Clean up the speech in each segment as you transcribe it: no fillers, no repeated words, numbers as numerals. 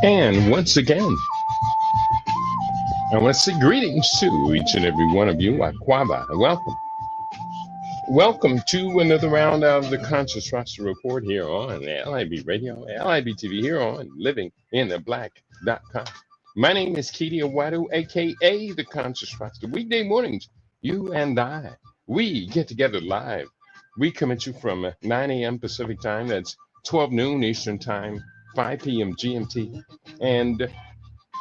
And once again, I want to say greetings to each and every one of you. Aquaba, welcome. Welcome to another round of the Conscious Roster Report here on LIB Radio, LIB TV here on livingintheblack.com. My name is Kedia Wadu, aka the Conscious Roster. Weekday mornings, you and I, we get together live. We come at you from 9 a.m. Pacific time, that's 12 noon Eastern time, 5 p.m. GMT, and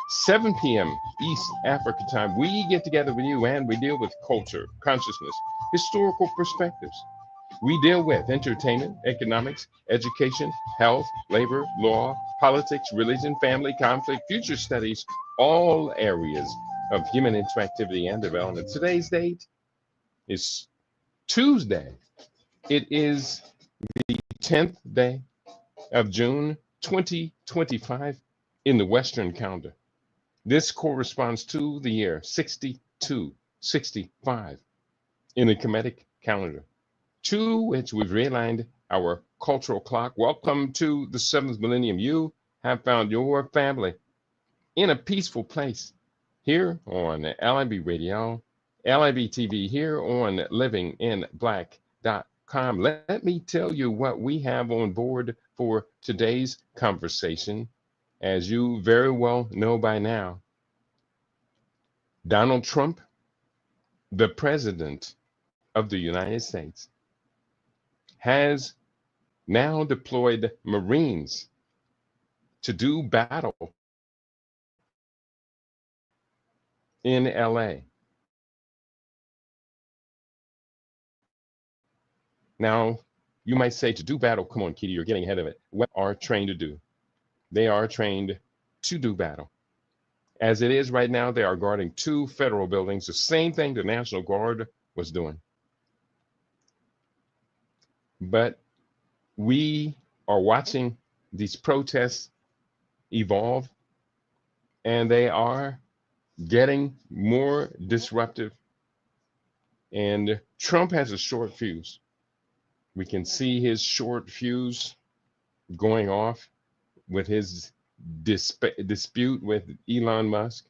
7 p.m. East Africa time. We get together with you and we deal with culture, consciousness, historical perspectives. We deal with entertainment, economics, education, health, labor, law, politics, religion, family, conflict, future studies, all areas of human interactivity and development. Today's date is Tuesday. It is the 10th day of June 2025 in the Western calendar. This corresponds to the year 6265 in the Kemetic calendar, to which we've realigned our cultural clock. Welcome to the 7th millennium. You have found your family in a peaceful place here on LIB Radio, LIB TV, here on livinginblack.com. Let me tell you what we have on board for today's conversation. As you very well know by now, Donald Trump, the president of the United States, has now deployed Marines to do battle in LA. Now, you might say, to do battle, come on, Kitty, you're getting ahead of it. What are trained to do? They are trained to do battle. As it is right now, they are guarding 2 federal buildings, the same thing the National Guard was doing. But we are watching these protests evolve, and they are getting more disruptive. And Trump has a short fuse. We can see his short fuse going off with his dispute with Elon Musk.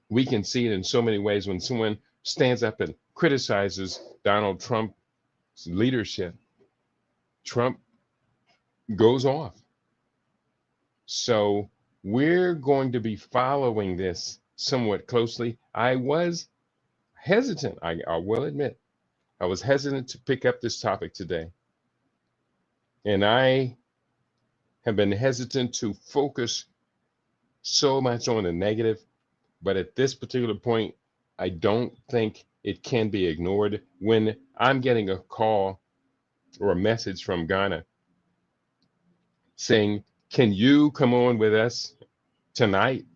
We can see it in so many ways. When someone stands up and criticizes Donald Trump's leadership, Trump goes off. So we're going to be following this somewhat closely. I was hesitant, I will admit, I was hesitant to pick up this topic today. And I have been hesitant to focus so much on the negative, but at this particular point, I don't think it can be ignored. When I'm getting a call or a message from Ghana saying, can you come on with us tonight?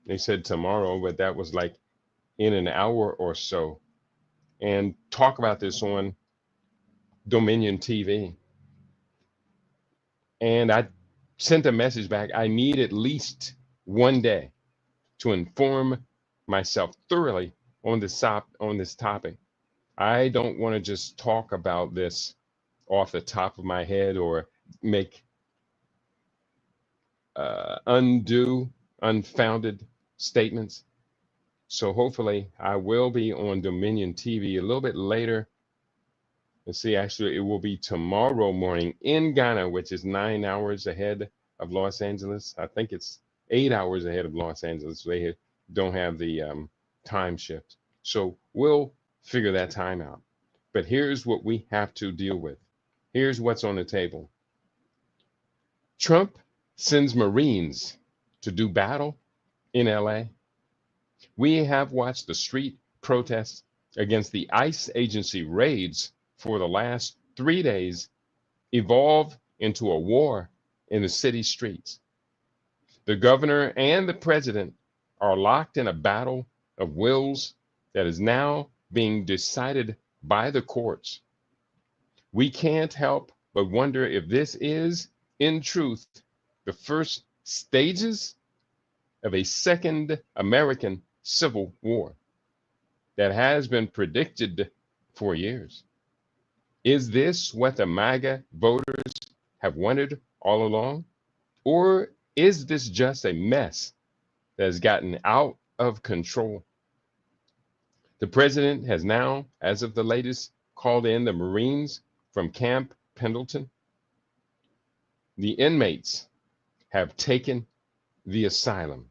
They said tomorrow, but that was like in an hour or so, and talk about this on Dominion TV. And I sent a message back. I need at least one day to inform myself thoroughly on this topic. I don't want to just talk about this off the top of my head or make unfounded statements. So hopefully I will be on Dominion TV a little bit later. Let's see, actually it will be tomorrow morning in Ghana, which is 9 hours ahead of Los Angeles. I think it's 8 hours ahead of Los Angeles. They don't have the time shift. So we'll figure that time out. But here's what we have to deal with. Here's what's on the table. Trump sends Marines to do battle in LA. We have watched the street protests against the ICE agency raids for the last 3 days evolve into a war in the city streets. The governor and the president are locked in a battle of wills that is now being decided by the courts. We can't help but wonder if this is, in truth, the first stages of a second American Civil War that has been predicted for years. Is this what the MAGA voters have wanted all along? Or is this just a mess that has gotten out of control? The president has now, as of the latest, called in the Marines from Camp Pendleton. The inmates have taken the asylum.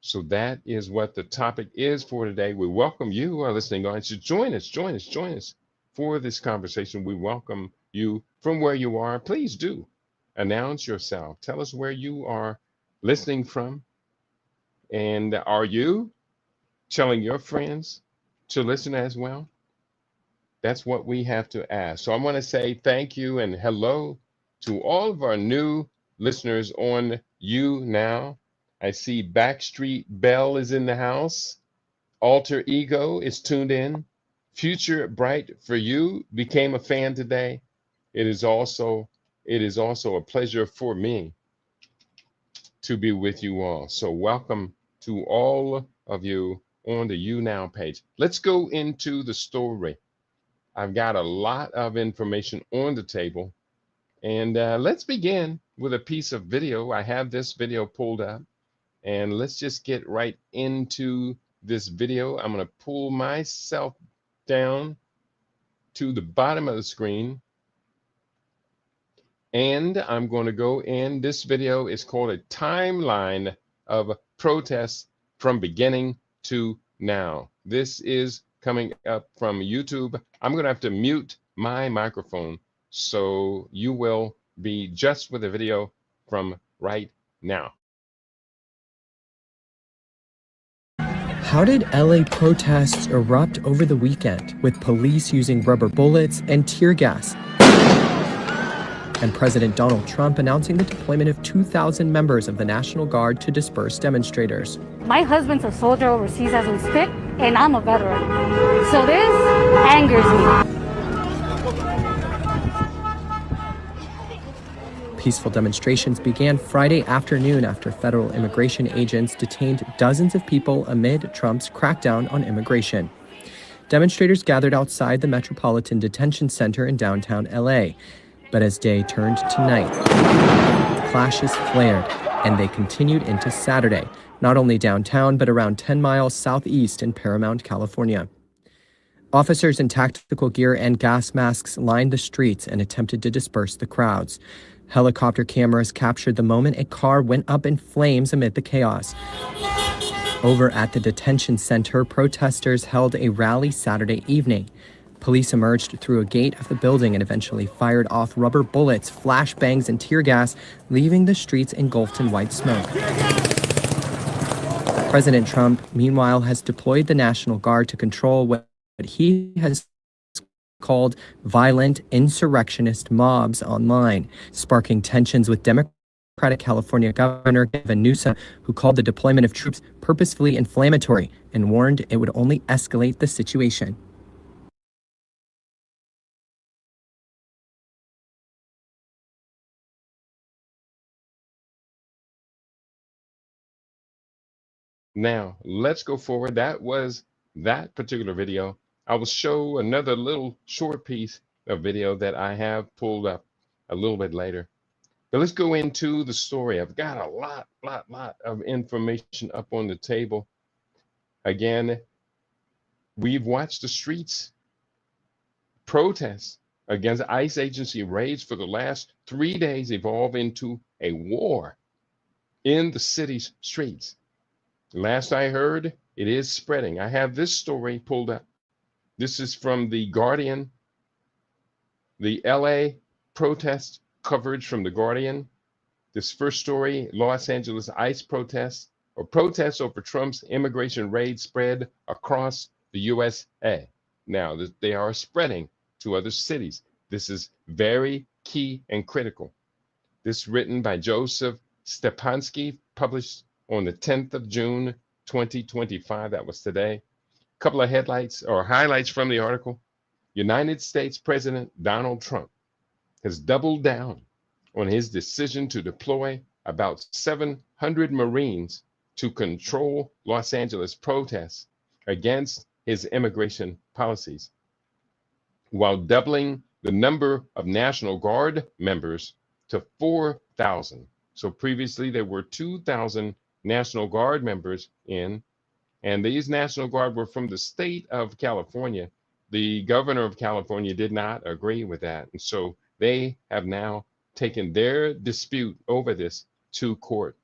So that is what the topic is for today. We welcome you, our listening audience, to join us for this conversation. We welcome you from where you are. Please do announce yourself. Tell us where you are listening from. And are you telling your friends to listen as well? That's what we have to ask. So I want to say thank you and hello to all of our new listeners on You Now. I see Backstreet Bell is in the house. Alter Ego is tuned in. Future Bright for You became a fan today. It is also a pleasure for me to be with you all. So welcome to all of you on the You Now page. Let's go into the story. I've got a lot of information on the table, and let's begin with a piece of video. I have this video pulled up, and let's just get right into this video. I'm going to pull myself down to the bottom of the screen, and I'm going to go in. This video is called A Timeline of Protests from Beginning to Now. This is coming up from YouTube. I'm going to have to mute my microphone, so you will be just with the video from right now. How did LA protests erupt over the weekend, with police using rubber bullets and tear gas? And President Donald Trump announcing the deployment of 2,000 members of the National Guard to disperse demonstrators. My husband's a soldier overseas as we speak, and I'm a veteran. So this angers me. Peaceful demonstrations began Friday afternoon after federal immigration agents detained dozens of people amid Trump's crackdown on immigration. Demonstrators gathered outside the Metropolitan Detention Center in downtown LA. But as day turned to night, clashes flared, and they continued into Saturday, not only downtown, but around 10 miles southeast in Paramount, California. Officers in tactical gear and gas masks lined the streets and attempted to disperse the crowds. Helicopter cameras captured the moment a car went up in flames amid the chaos. Over at the detention center, protesters held a rally Saturday evening. Police emerged through a gate of the building and eventually fired off rubber bullets, flashbangs, and tear gas, leaving the streets engulfed in white smoke. President Trump, meanwhile, has deployed the National Guard to control what he has called violent insurrectionist mobs online, sparking tensions with Democratic California Governor Gavin Newsom, who called the deployment of troops purposefully inflammatory and warned it would only escalate the situation. Now, let's go forward. That was that particular video. I will show another little short piece of video that I have pulled up a little bit later. But let's go into the story. I've got a lot of information up on the table. Again, we've watched the streets protests against ICE agency raids for the last 3 days evolve into a war in the city's streets. Last I heard, it is spreading. I have this story pulled up. This is from The Guardian, the LA protest coverage from The Guardian. This first story, Los Angeles ICE protests over Trump's immigration raid spread across the USA. Now, they are spreading to other cities. This is very key and critical. This written by Joseph Stepansky, published on the 10th of June, 2025. That was today. A couple of highlights from the article. United States President Donald Trump has doubled down on his decision to deploy about 700 Marines to control Los Angeles protests against his immigration policies. while doubling the number of National Guard members to 4,000. So previously there were 2,000 National Guard members in, and these National Guard were from the state of California. The governor of California did not agree with that. And so they have now taken their dispute over this to court.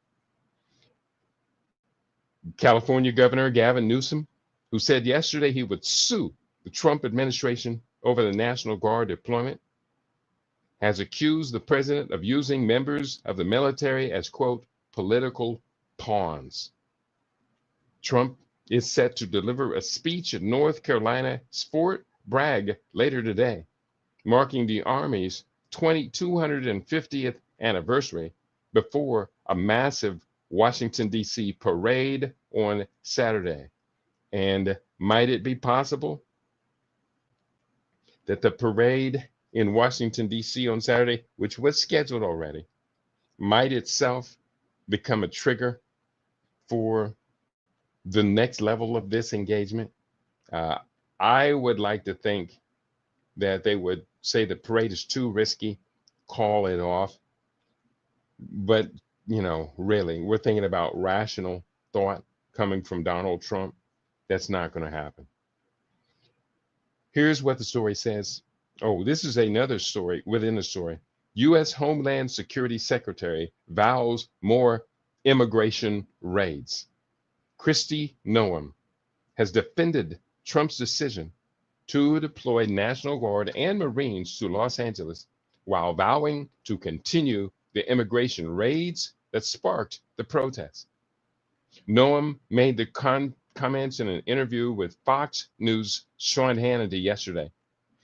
California Governor Gavin Newsom, who said yesterday he would sue the Trump administration over the National Guard deployment, has accused the president of using members of the military as, quote, political pawns. Trump is set to deliver a speech at North Carolina's Fort Bragg later today, marking the Army's 250th anniversary before a massive Washington, D.C. parade on Saturday. And might it be possible that the parade in Washington, D.C. on Saturday, which was scheduled already, might itself become a trigger for the next level of this engagement? I would like to think that they would say the parade is too risky, call it off. But, you know, really, we're thinking about rational thought coming from Donald Trump. That's not going to happen. Here's what the story says. Oh, this is another story within the story. U.S. Homeland Security Secretary vows more immigration raids. Kristi Noem has defended Trump's decision to deploy National Guard and Marines to Los Angeles while vowing to continue the immigration raids that sparked the protests. Noem made the comments in an interview with Fox News' Sean Hannity yesterday,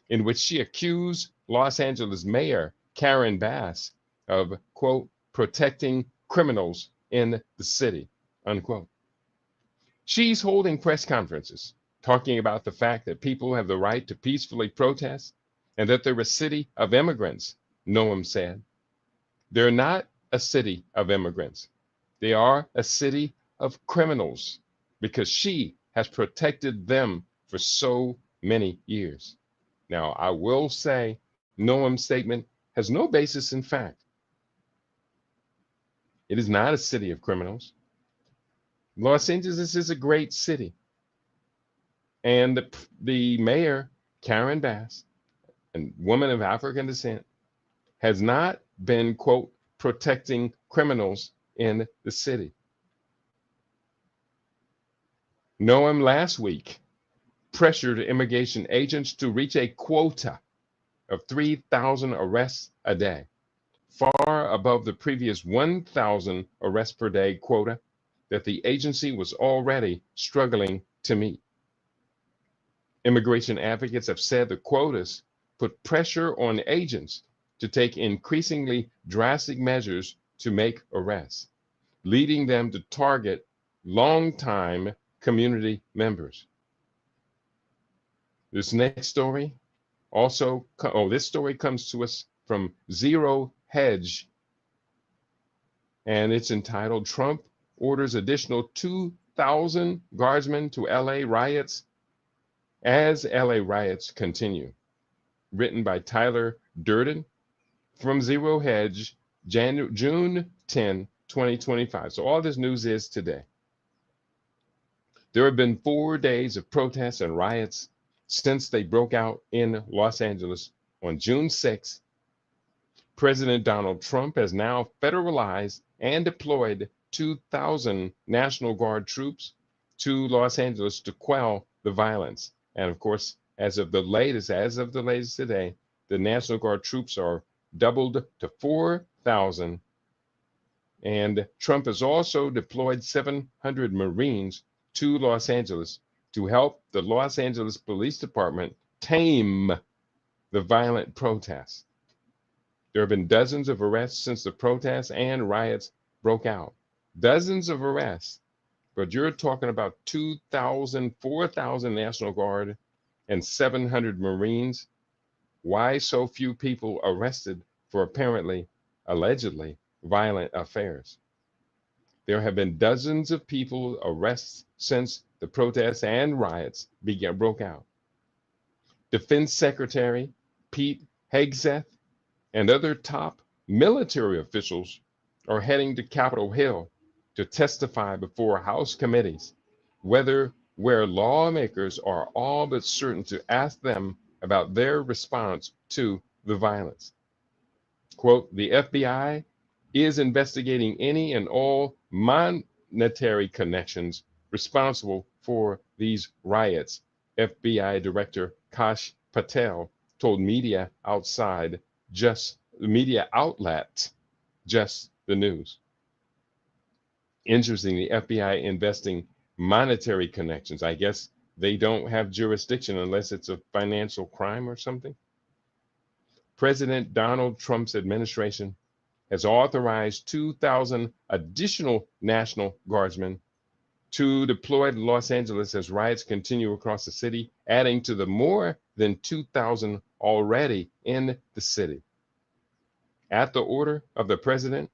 in which she accused Los Angeles Mayor Karen Bass of, quote, protecting criminals in the city, unquote. She's holding press conferences talking about the fact that people have the right to peacefully protest and that they're a city of immigrants, Noem said. They're not a city of immigrants. They are a city of criminals because she has protected them for so many years. Now, I will say Noem's statement has no basis in fact. It is not a city of criminals. Los Angeles is a great city. And the mayor, Karen Bass, a woman of African descent, has not been, quote, protecting criminals in the city. Noem last week pressured immigration agents to reach a quota of 3,000 arrests a day, far above the previous 1,000 arrests per day quota that the agency was already struggling to meet. Immigration advocates have said the quotas put pressure on agents to take increasingly drastic measures to make arrests, leading them to target longtime community members. This next story also, this story comes to us from Zero Hedge, and it's entitled Trump Orders Additional 2,000 Guardsmen to LA Riots as LA Riots Continue. Written by Tyler Durden from Zero Hedge, June 10, 2025. So all this news is today. There have been 4 days of protests and riots since they broke out in Los Angeles on June 6. President Donald Trump has now federalized and deployed 2,000 National Guard troops to Los Angeles to quell the violence. And of course, as of the latest today, the National Guard troops are doubled to 4,000. And Trump has also deployed 700 Marines to Los Angeles to help the Los Angeles Police Department tame the violent protests. There have been dozens of arrests since the protests and riots broke out. Dozens of arrests, but you're talking about 2,000, 4,000 National Guard and 700 Marines. Why so few people arrested for apparently, allegedly, violent affairs? There have been dozens of people arrested since the protests and riots broke out. Defense Secretary Pete Hegseth and other top military officials are heading to Capitol Hill to testify before House committees, where lawmakers are all but certain to ask them about their response to the violence. Quote, the FBI is investigating any and all monetary connections responsible for these riots, FBI Director Kash Patel told media outlet Just the News. Interesting, the FBI investing monetary connections. I guess they don't have jurisdiction unless it's a financial crime or something. President Donald Trump's administration has authorized 2,000 additional National Guardsmen to deploy to Los Angeles as riots continue across the city, adding to the more than 2,000 already in the city. At the order of the president,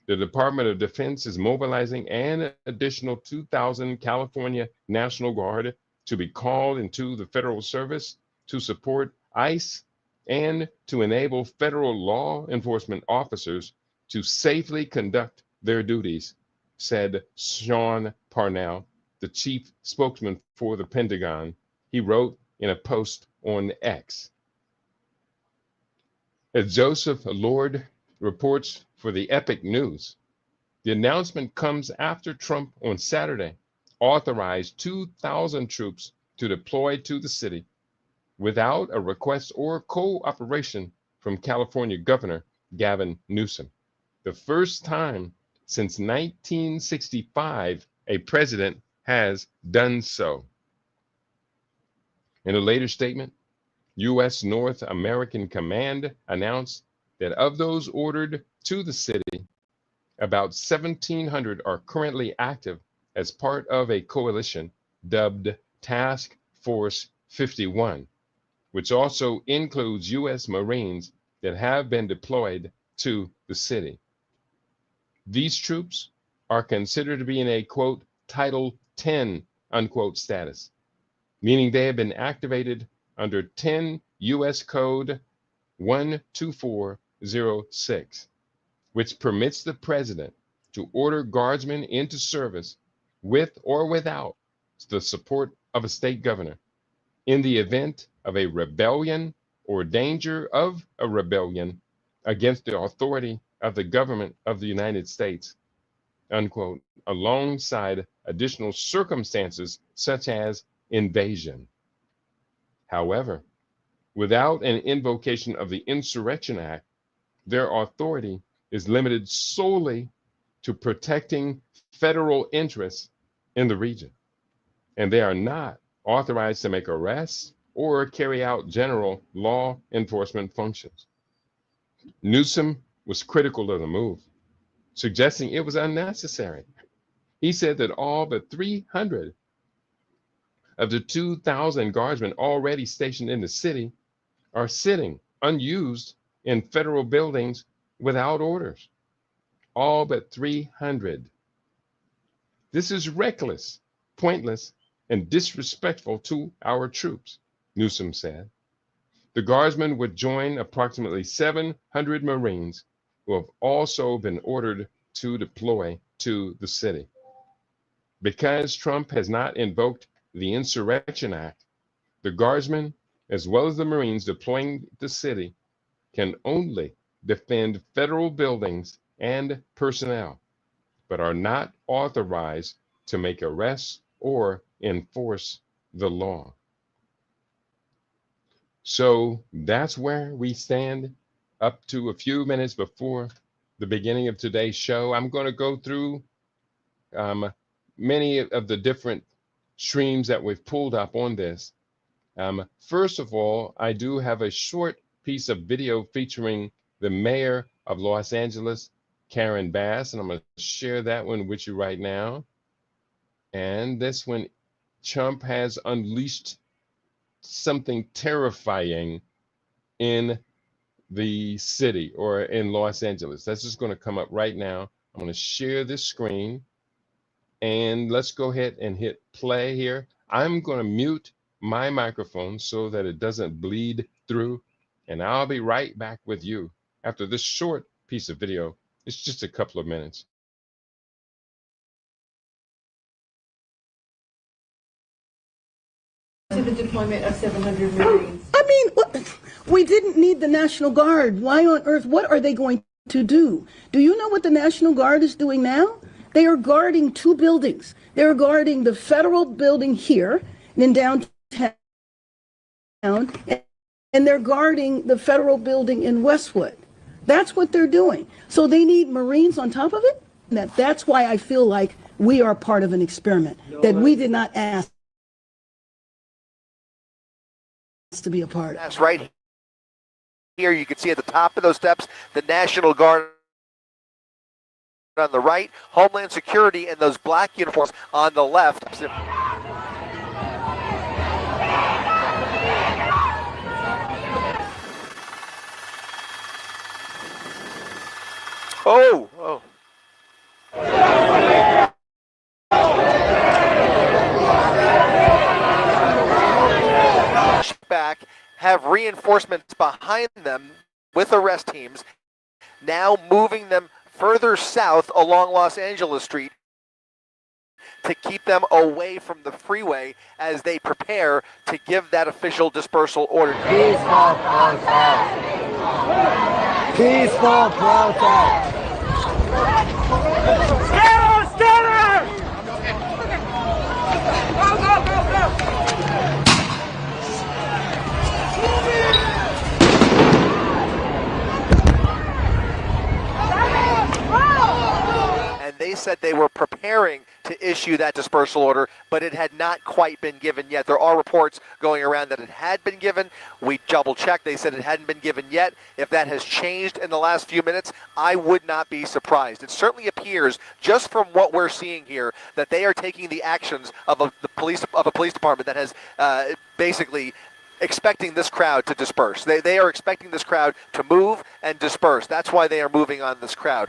the Department of Defense is mobilizing an additional 2,000 California National Guard to be called into the federal service to support ICE and to enable federal law enforcement officers to safely conduct their duties, said Sean Parnell, the chief spokesman for the Pentagon. He wrote in a post on X. As Joseph Lord reports for the Epic News, the announcement comes after Trump on Saturday authorized 2,000 troops to deploy to the city without a request or cooperation from California Governor Gavin Newsom. The first time since 1965 a president has done so. In a later statement, U.S. North American Command announced that of those ordered to the city, about 1,700 are currently active as part of a coalition dubbed Task Force 51, which also includes U.S. Marines that have been deployed to the city. These troops are considered to be in a, quote, Title 10, unquote, status, meaning they have been activated under 10 U.S. Code 12406, which permits the president to order guardsmen into service with or without the support of a state governor in the event of a rebellion or danger of a rebellion against the authority of the government of the United States, unquote, alongside additional circumstances such as invasion. However, without an invocation of the Insurrection Act, their authority is limited solely to protecting federal interests in the region, and they are not authorized to make arrests or carry out general law enforcement functions. Newsom was critical of the move, suggesting it was unnecessary. He said that all but 300 of the 2,000 guardsmen already stationed in the city are sitting unused in federal buildings without orders. All but 300. This is reckless, pointless, and disrespectful to our troops, Newsom said. The guardsmen would join approximately 700 Marines who have also been ordered to deploy to the city. Because Trump has not invoked the Insurrection Act, the guardsmen, as well as the Marines deploying the city, can only defend federal buildings and personnel, but are not authorized to make arrests or enforce the law. So that's where we stand up to a few minutes before the beginning of today's show. I'm going to go through many of the different streams that we've pulled up on this. First of all, I do have a short piece of video featuring the mayor of Los Angeles, Karen Bass, and I'm going to share that one with you right now. And this one, Trump has unleashed something terrifying in the city or in Los Angeles. That's just going to come up right now. I'm going to share this screen and let's go ahead and hit play here. I'm going to mute my microphone so that it doesn't bleed through, and I'll be right back with you after this short piece of video. It's just a couple of minutes. To the deployment of 700 Marines. I mean, we didn't need the National Guard. Why on earth? What are they going to do? Do you know what the National Guard is doing now? They are guarding two buildings. They're guarding the federal building here in downtown, and they're guarding the federal building in Westwood. That's what they're doing. So they need Marines on top of it? That's why I feel like we are part of an experiment that we did not ask to be a part of. That's right here. You can see at the top of those steps the National Guard on the right, Homeland Security, and those black uniforms on the left. Oh. Back, have reinforcements behind them with arrest teams, now moving them further south along Los Angeles Street to keep them away from the freeway as they prepare to give that official dispersal order. Peaceful protest. Peaceful protest. They said they were preparing to issue that dispersal order, but it had not quite been given yet. There are reports going around that it had been given. We double-checked. They said it hadn't been given yet. If that has changed in the last few minutes, I would not be surprised. It certainly appears, just from what we're seeing here, that they are taking the actions of a police department that has basically expecting this crowd to disperse. They are expecting this crowd to move and disperse. That's why they are moving on this crowd.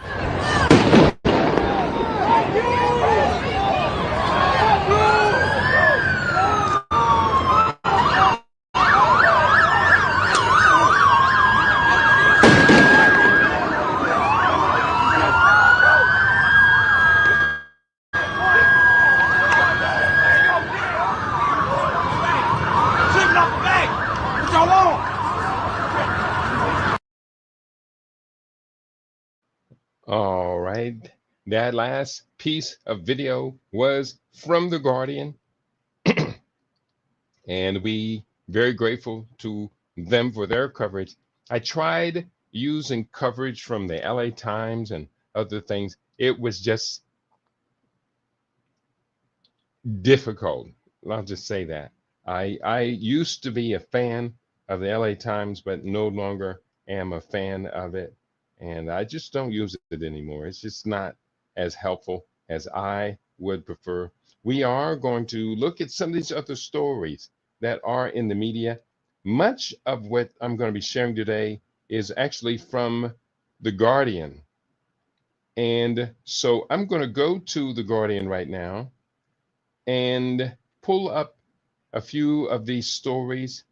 All right. That last piece of video was from The Guardian. And we very grateful to them for their coverage. I tried using coverage from the LA Times and other things. It was just difficult. I'll just say that. I used to be a fan of the LA Times, but no longer am a fan of it. And I just don't use it anymore. It's just not as helpful as I would prefer. We are going to look at some of these other stories that are in the media. Much of what I'm going to be sharing today is actually from The Guardian. And so I'm going to go to The Guardian right now and pull up a few of these stories.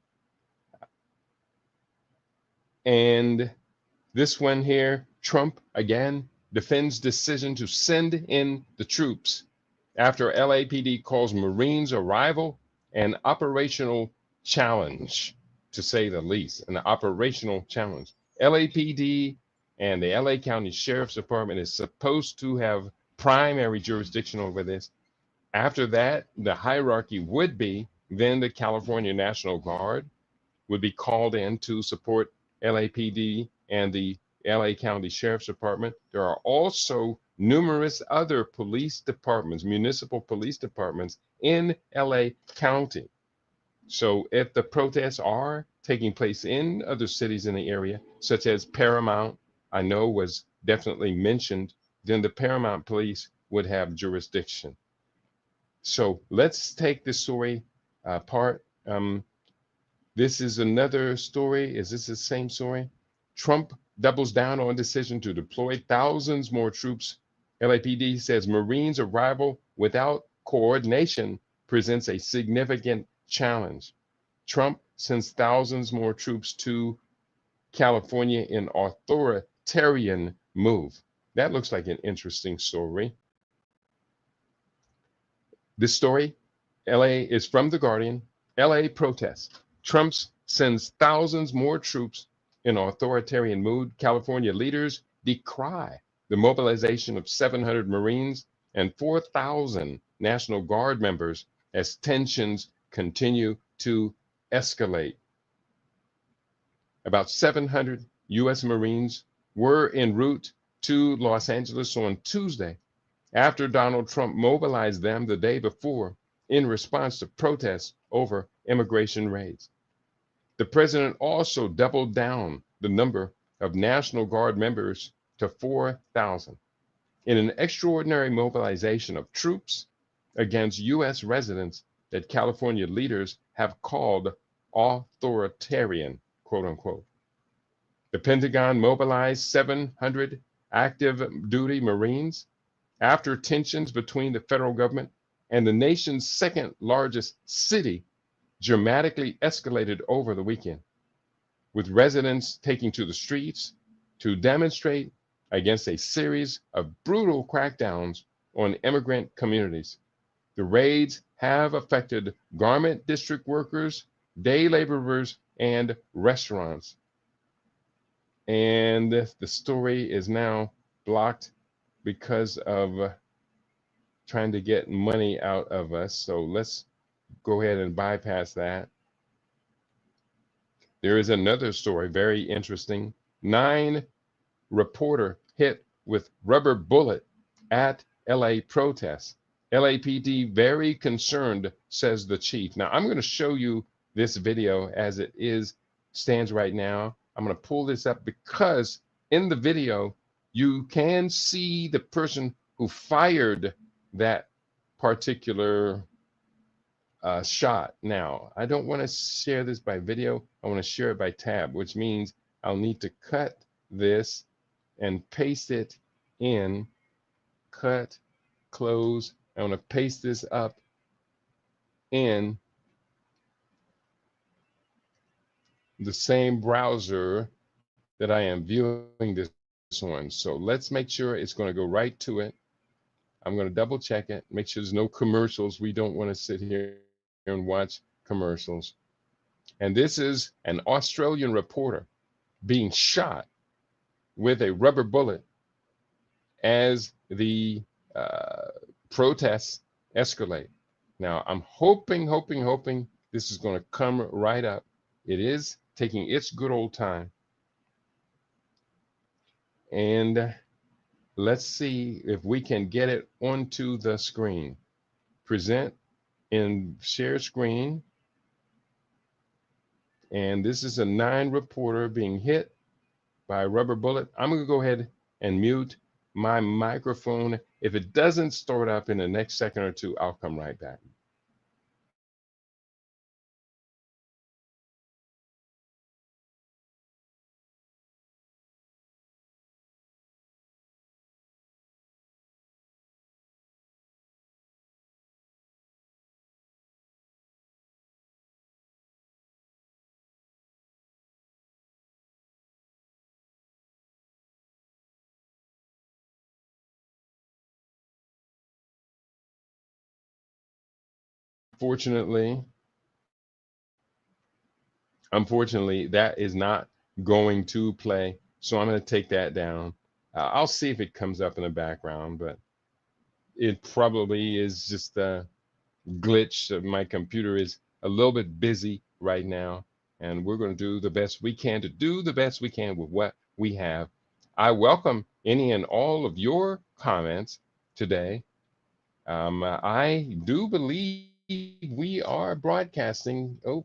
And this one here, Trump again defends decision to send in the troops after LAPD calls Marines' arrival an operational challenge, to say the least, an operational challenge. LAPD and the LA County Sheriff's Department is supposed to have primary jurisdiction over this. After that, the hierarchy would be then the California National Guard would be called in to support LAPD and the LA County Sheriff's Department. There are also numerous other police departments, municipal police departments in LA County. So if the protests are taking place in other cities in the area, such as Paramount, I know was definitely mentioned, then the Paramount police would have jurisdiction. So let's take this story apart. This is another story. Is this the same story? Trump doubles down on decision to deploy thousands more troops. LAPD says Marines' arrival without coordination presents a significant challenge. Trump sends thousands more troops to California in authoritarian move. That looks like an interesting story. This story, LA, is from The Guardian. LA protests. Trump sends thousands more troops in authoritarian mood. California leaders decry the mobilization of 700 Marines and 4,000 National Guard members as tensions continue to escalate. About 700 U.S. Marines were en route to Los Angeles on Tuesday after Donald Trump mobilized them the day before in response to protests over immigration raids. The president also doubled down the number of National Guard members to 4,000 in an extraordinary mobilization of troops against U.S. residents that California leaders have called authoritarian, quote unquote. The Pentagon mobilized 700 active duty Marines after tensions between the federal government and the nation's second largest city dramatically escalated over the weekend, with residents taking to the streets to demonstrate against a series of brutal crackdowns on immigrant communities. The raids have affected garment district workers, day laborers, and restaurants. And the story is now blocked because of trying to get money out of us. So let's go ahead and bypass that. There is another story, very interesting. 9 reporter hit with rubber bullet at LA protests. LAPD very concerned, says the chief. Now I'm going to show you this video as it stands right now. I'm going to pull this up because in the video you can see the person who fired that particular shot. Now, I don't want to share this by video. I want to share it by tab, which means I'll need to cut this and paste it in. Cut, close. I want to paste this up in the same browser that I am viewing this on. So let's make sure it's going to go right to it. I'm going to double check it, make sure there's no commercials. We don't want to sit here and watch commercials. And this is an Australian reporter being shot with a rubber bullet as the protests escalate. Now, I'm hoping this is going to come right up. It is taking its good old time. And let's see if we can get it onto the screen. Present in share screen. And this is a 9 reporter being hit by a rubber bullet. I'm going to go ahead and mute my microphone. If it doesn't start up in the next second or two, I'll come right back. Unfortunately, that is not going to play. So I'm going to take that down. I'll see if it comes up in the background, but it probably is just a glitch. My computer is a little bit busy right now, and we're going to do the best we can with what we have. I welcome any and all of your comments today. I do believe we are broadcasting. Oh,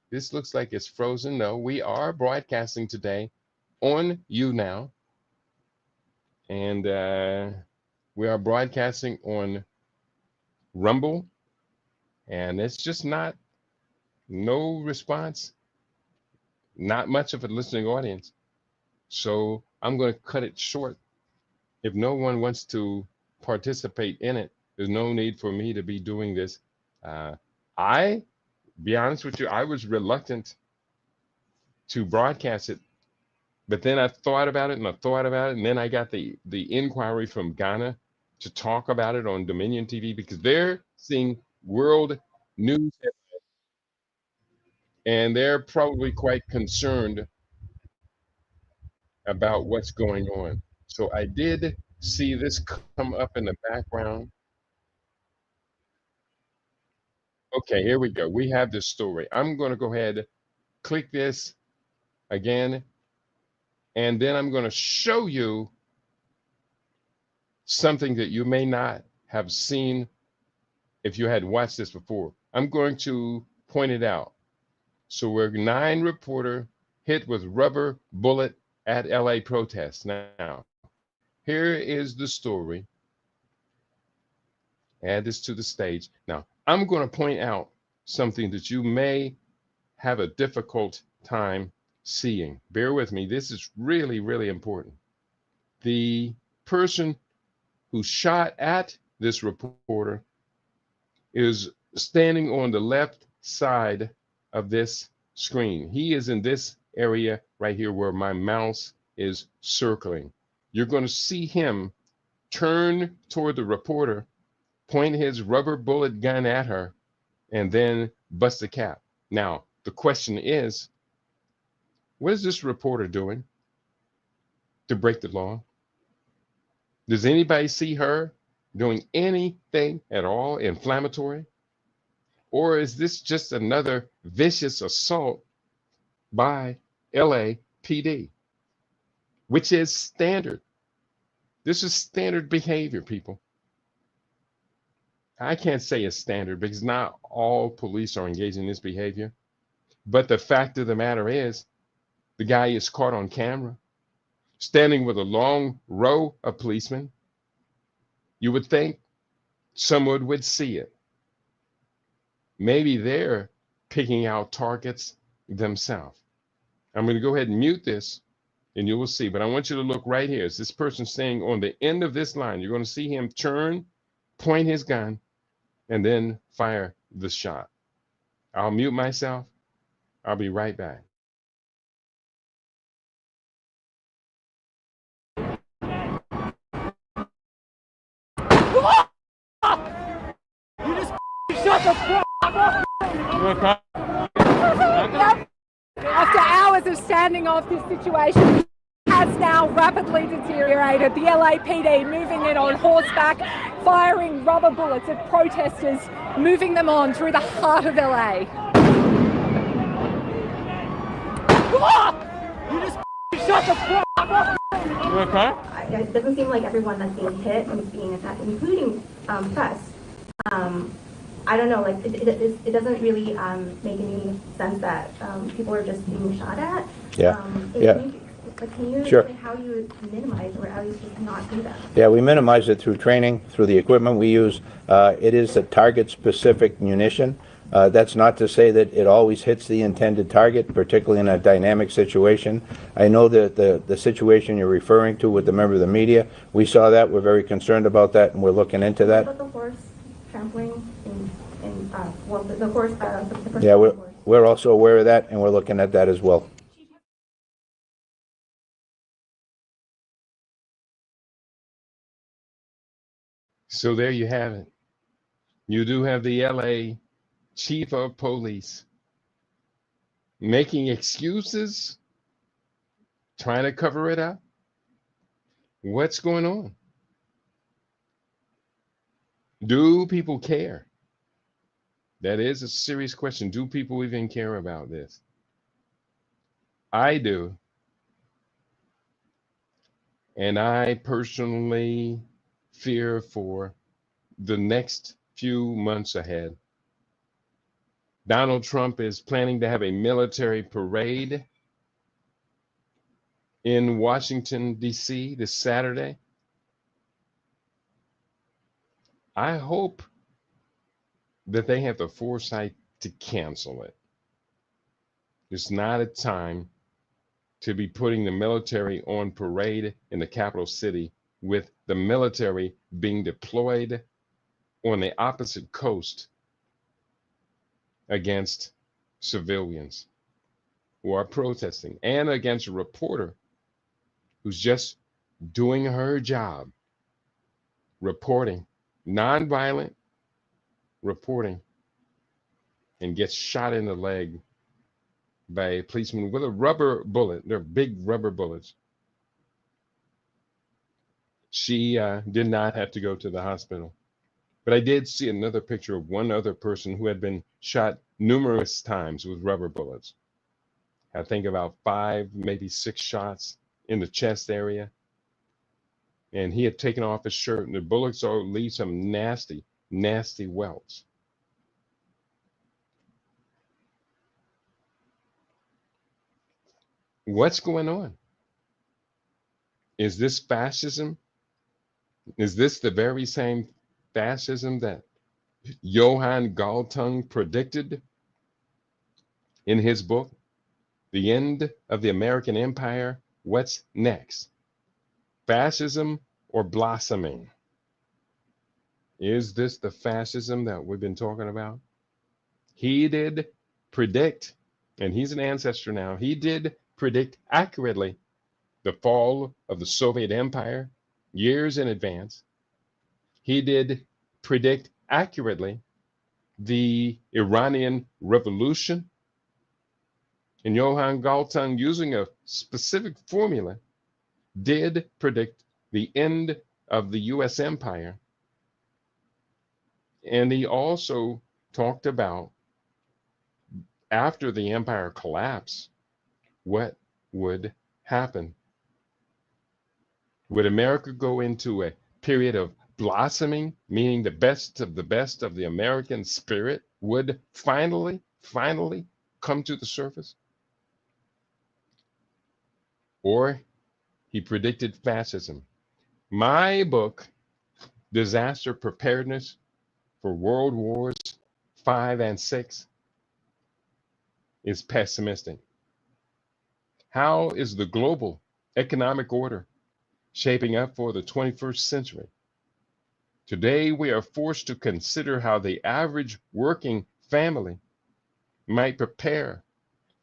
this looks like it's frozen. No, we are broadcasting today on YouNow. And we are broadcasting on Rumble. And it's just no response, not much of a listening audience. So I'm going to cut it short. If no one wants to participate in it, there's no need for me to be doing this. I Be honest with you, I was reluctant to broadcast it, but then I thought about it and I thought about it, and then I got the inquiry from Ghana to talk about it on Dominion TV because they're seeing world news and they're probably quite concerned about what's going on. So I did see this come up in the background. Okay, here we go. We have this story. I'm going to go ahead, click this again, and then I'm going to show you something that you may not have seen if you had watched this before. I'm going to point it out. So we're 9 reporter hit with rubber bullet at LA protests. Now, here is the story. Add this to the stage. Now, I'm going to point out something that you may have a difficult time seeing. Bear with me. This is really, really important. The person who shot at this reporter is standing on the left side of this screen. He is in this area right here where my mouse is circling. You're going to see him turn toward the reporter, point his rubber bullet gun at her, and then bust the cap. Now, the question is, what is this reporter doing to break the law? Does anybody see her doing anything at all inflammatory? Or is this just another vicious assault by LAPD, which is standard? This is standard behavior, people. I can't say it's standard because not all police are engaged in this behavior. But the fact of the matter is, the guy is caught on camera, standing with a long row of policemen. You would think someone would see it. Maybe they're picking out targets themselves. I'm going to go ahead and mute this and you will see. But I want you to look right here. It's this person standing on the end of this line. You're going to see him turn, point his gun, and then fire the shot. I'll mute myself. I'll be right back. You just shut the fuck up! Yep. After hours of standing off, this situation has now rapidly deteriorated. The LAPD moving in on horseback, firing rubber bullets at protesters, moving them on through the heart of LA. You just shut the fuck up! You okay? It doesn't seem like everyone that's being hit is being attacked, including press. I don't know, like it doesn't really make any sense that people are just being shot at. Yeah. Can you Sure. explain how you minimize or at least just not do that? Yeah, we minimize it through training, through the equipment we use. It is a target-specific munition. That's not to say that it always hits the intended target, particularly in a dynamic situation. I know that the situation you're referring to with the member of the media, we saw that. We're very concerned about that, and we're looking into that. What about the horse trampling well, the horse, the person Yeah, on the horse? we're also aware of that, and we're looking at that as well. So there you have it. You do have the LA chief of police making excuses, trying to cover it up. What's going on? Do people care? That is a serious question. Do people even care about this? I do. And I personally fear for the next few months ahead. Donald Trump is planning to have a military parade in Washington, D.C. this Saturday. I hope that they have the foresight to cancel it. It's not a time to be putting the military on parade in the capital city with the military being deployed on the opposite coast against civilians who are protesting and against a reporter who's just doing her job, reporting, nonviolent reporting, and gets shot in the leg by a policeman with a rubber bullet. They're big rubber bullets. She did not have to go to the hospital. But I did see another picture of one other person who had been shot numerous times with rubber bullets. I think about 5, maybe 6 shots in the chest area. And he had taken off his shirt, and the bullets leave some nasty, nasty welts. What's going on? Is this fascism? Is this the very same fascism that Johann Galtung predicted in his book, The End of the American Empire? What's next? Fascism or blossoming? Is this the fascism that we've been talking about? He did predict, and he's an ancestor now, he did predict accurately the fall of the Soviet Empire years in advance. He did predict accurately the Iranian Revolution. And Johann Galtung, using a specific formula, did predict the end of the US empire. And he also talked about, after the empire collapsed, what would happen. Would America go into a period of blossoming, meaning the best of the American spirit would finally come to the surface? Or he predicted fascism. My book, Disaster Preparedness for World Wars 5 and 6, is pessimistic. How is the global economic order shaping up for the 21st century? Today, we are forced to consider how the average working family might prepare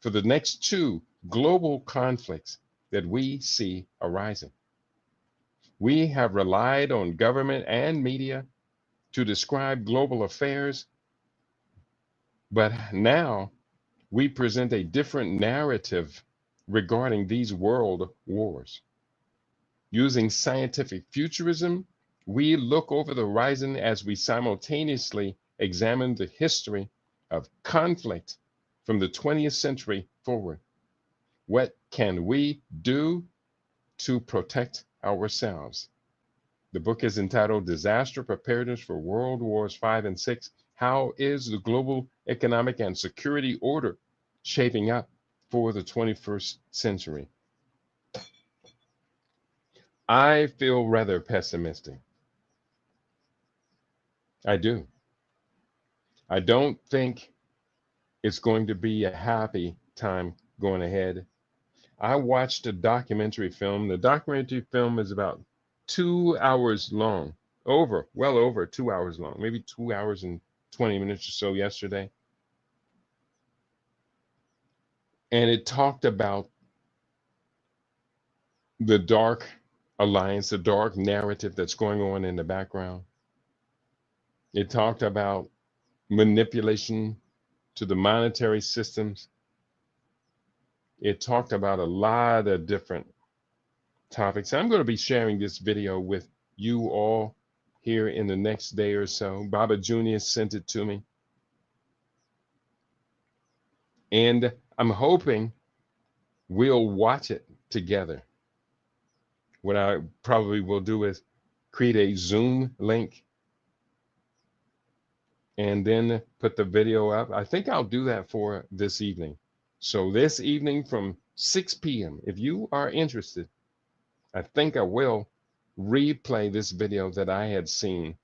for the next 2 global conflicts that we see arising. We have relied on government and media to describe global affairs, but now we present a different narrative regarding these world wars. Using scientific futurism, we look over the horizon as we simultaneously examine the history of conflict from the 20th century forward. What can we do to protect ourselves? The book is entitled Disaster Preparedness for World Wars 5 and 6. How is the global economic and security order shaping up for the 21st century? I feel rather pessimistic. I do. I don't think it's going to be a happy time going ahead. I watched a documentary film. The documentary film is about 2 hours long, well over 2 hours long, maybe 2 hours and 20 minutes or so yesterday. And it talked about the dark alliance, the dark narrative that's going on in the background. It talked about manipulation to the monetary systems. It talked about a lot of different topics. I'm going to be sharing this video with you all here in the next day or so. Baba Jr. sent it to me. And I'm hoping we'll watch it together. What I probably will do is create a Zoom link and then put the video up. I think I'll do that for this evening. So this evening from 6 p.m., if you are interested, I think I will replay this video that I had seen.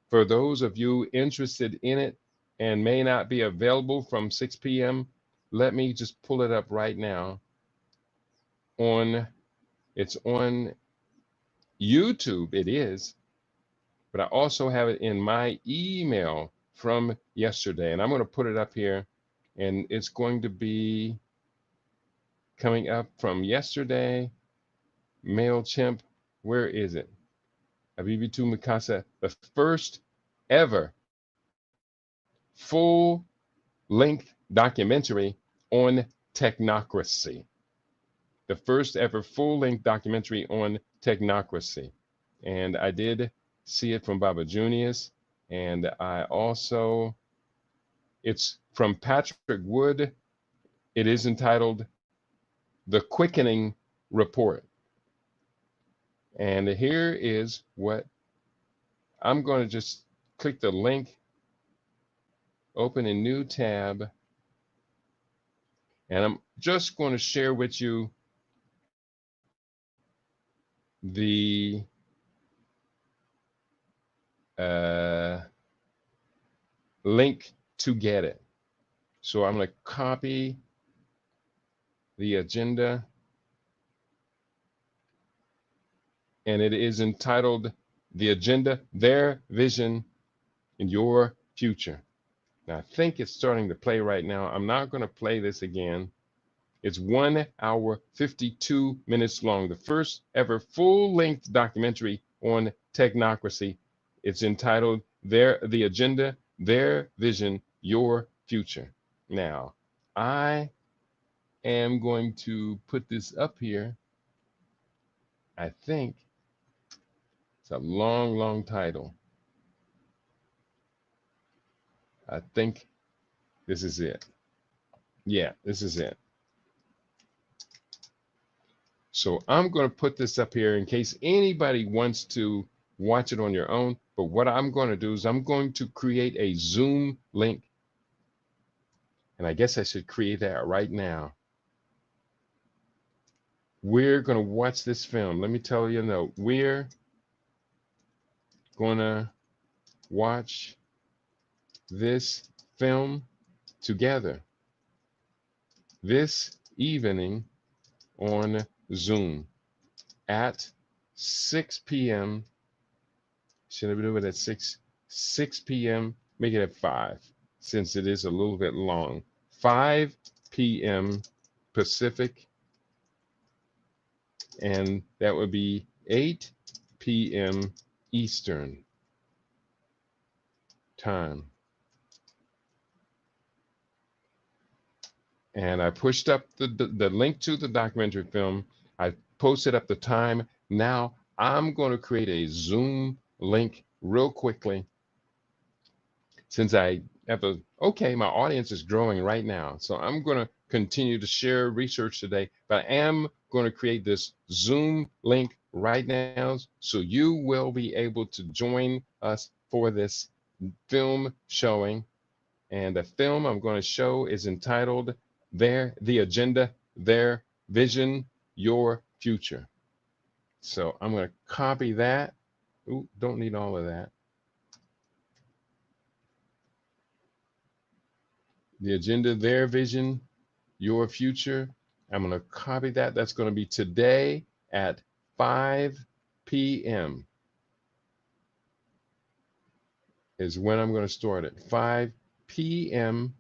For those of you interested in it and may not be available from 6 p.m., let me just pull it up right now. It's on YouTube, it is, but I also have it in my email from yesterday, and I'm going to put it up here, and it's going to be coming up from yesterday. MailChimp, where is it? Abibitu Mikasa, the first ever full-length documentary on technocracy. The first ever full-length documentary on technocracy. And I did see it from Baba Junius, and I also, it's from Patrick Wood. It is entitled The Quickening Report. And here is what I'm going to just click the link, open a new tab, and I'm just going to share with you the link to get it. So I'm going to copy the agenda, and it is entitled The Agenda, Their Vision, and Your Future. Now, I think it's starting to play right now. I'm not going to play this again. It's 1 hour, 52 minutes long, the first ever full-length documentary on technocracy. It's entitled The Agenda, Their Vision, Your Future. Now, I am going to put this up here. I think it's a long, long title. I think this is it. Yeah, this is it. So I'm going to put this up here in case anybody wants to watch it on your own. But what I'm going to do is I'm going to create a Zoom link. And I guess I should create that right now. We're going to watch this film. Let me tell you, no, we're going to watch this film together this evening on Zoom at 6 p.m. Should I do it at 6 p.m.? Make it at 5, since it is a little bit long. 5 p.m. Pacific, and that would be 8 p.m. Eastern time. And I pushed up the link to the documentary film. I posted up the time. Now I'm going to create a Zoom link real quickly. Since I have okay, my audience is growing right now. So I'm going to continue to share research today, but I am going to create this Zoom link right now. So you will be able to join us for this film showing. And the film I'm going to show is entitled The Agenda, Their Vision, Your Future. So I'm going to copy that. Ooh, don't need all of that. The Agenda, Their Vision, Your Future. I'm going to copy that. That's going to be today at 5 p.m. is when I'm going to start it. 5 p.m.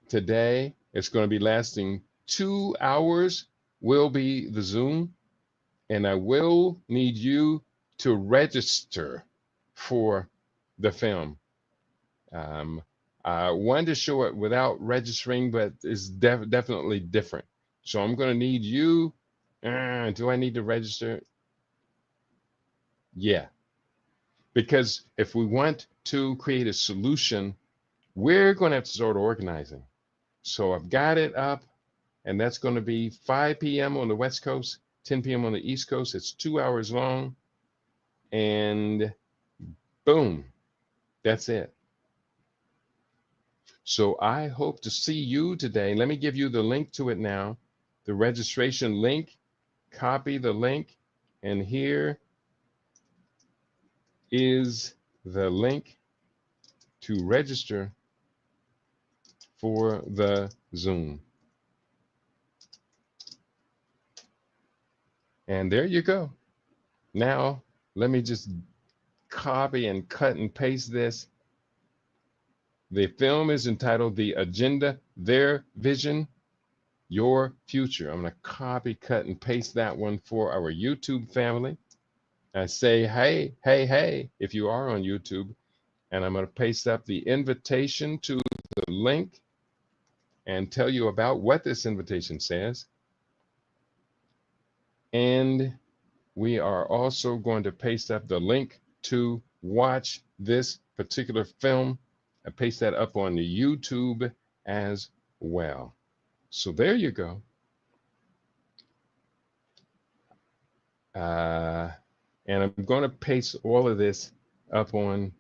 today. It's going to be lasting 2 hours, will be the Zoom. And I will need you to register for the film. I wanted to show it without registering, but it's definitely different. So I'm going to need you. Do I need to register? Yeah. Because if we want to create a solution, we're going to have to start organizing. So I've got it up, and that's going to be 5 p.m. on the West Coast, 10 p.m. on the East Coast. It's 2 hours long. And boom, that's it. So I hope to see you today. Let me give you the link to it now. The registration link, copy the link. And here is the link to register for the Zoom. And there you go. Now, let me just copy and cut and paste this. The film is entitled The Agenda, Their Vision, Your Future. I'm going to copy, cut, and paste that one for our YouTube family. I say, hey, hey, hey, if you are on YouTube, and I'm going to paste up the invitation to the link and tell you about what this invitation says. And we are also going to paste up the link to watch this particular film. I paste that up on the YouTube as well. So there you go. And I'm going to paste all of this up on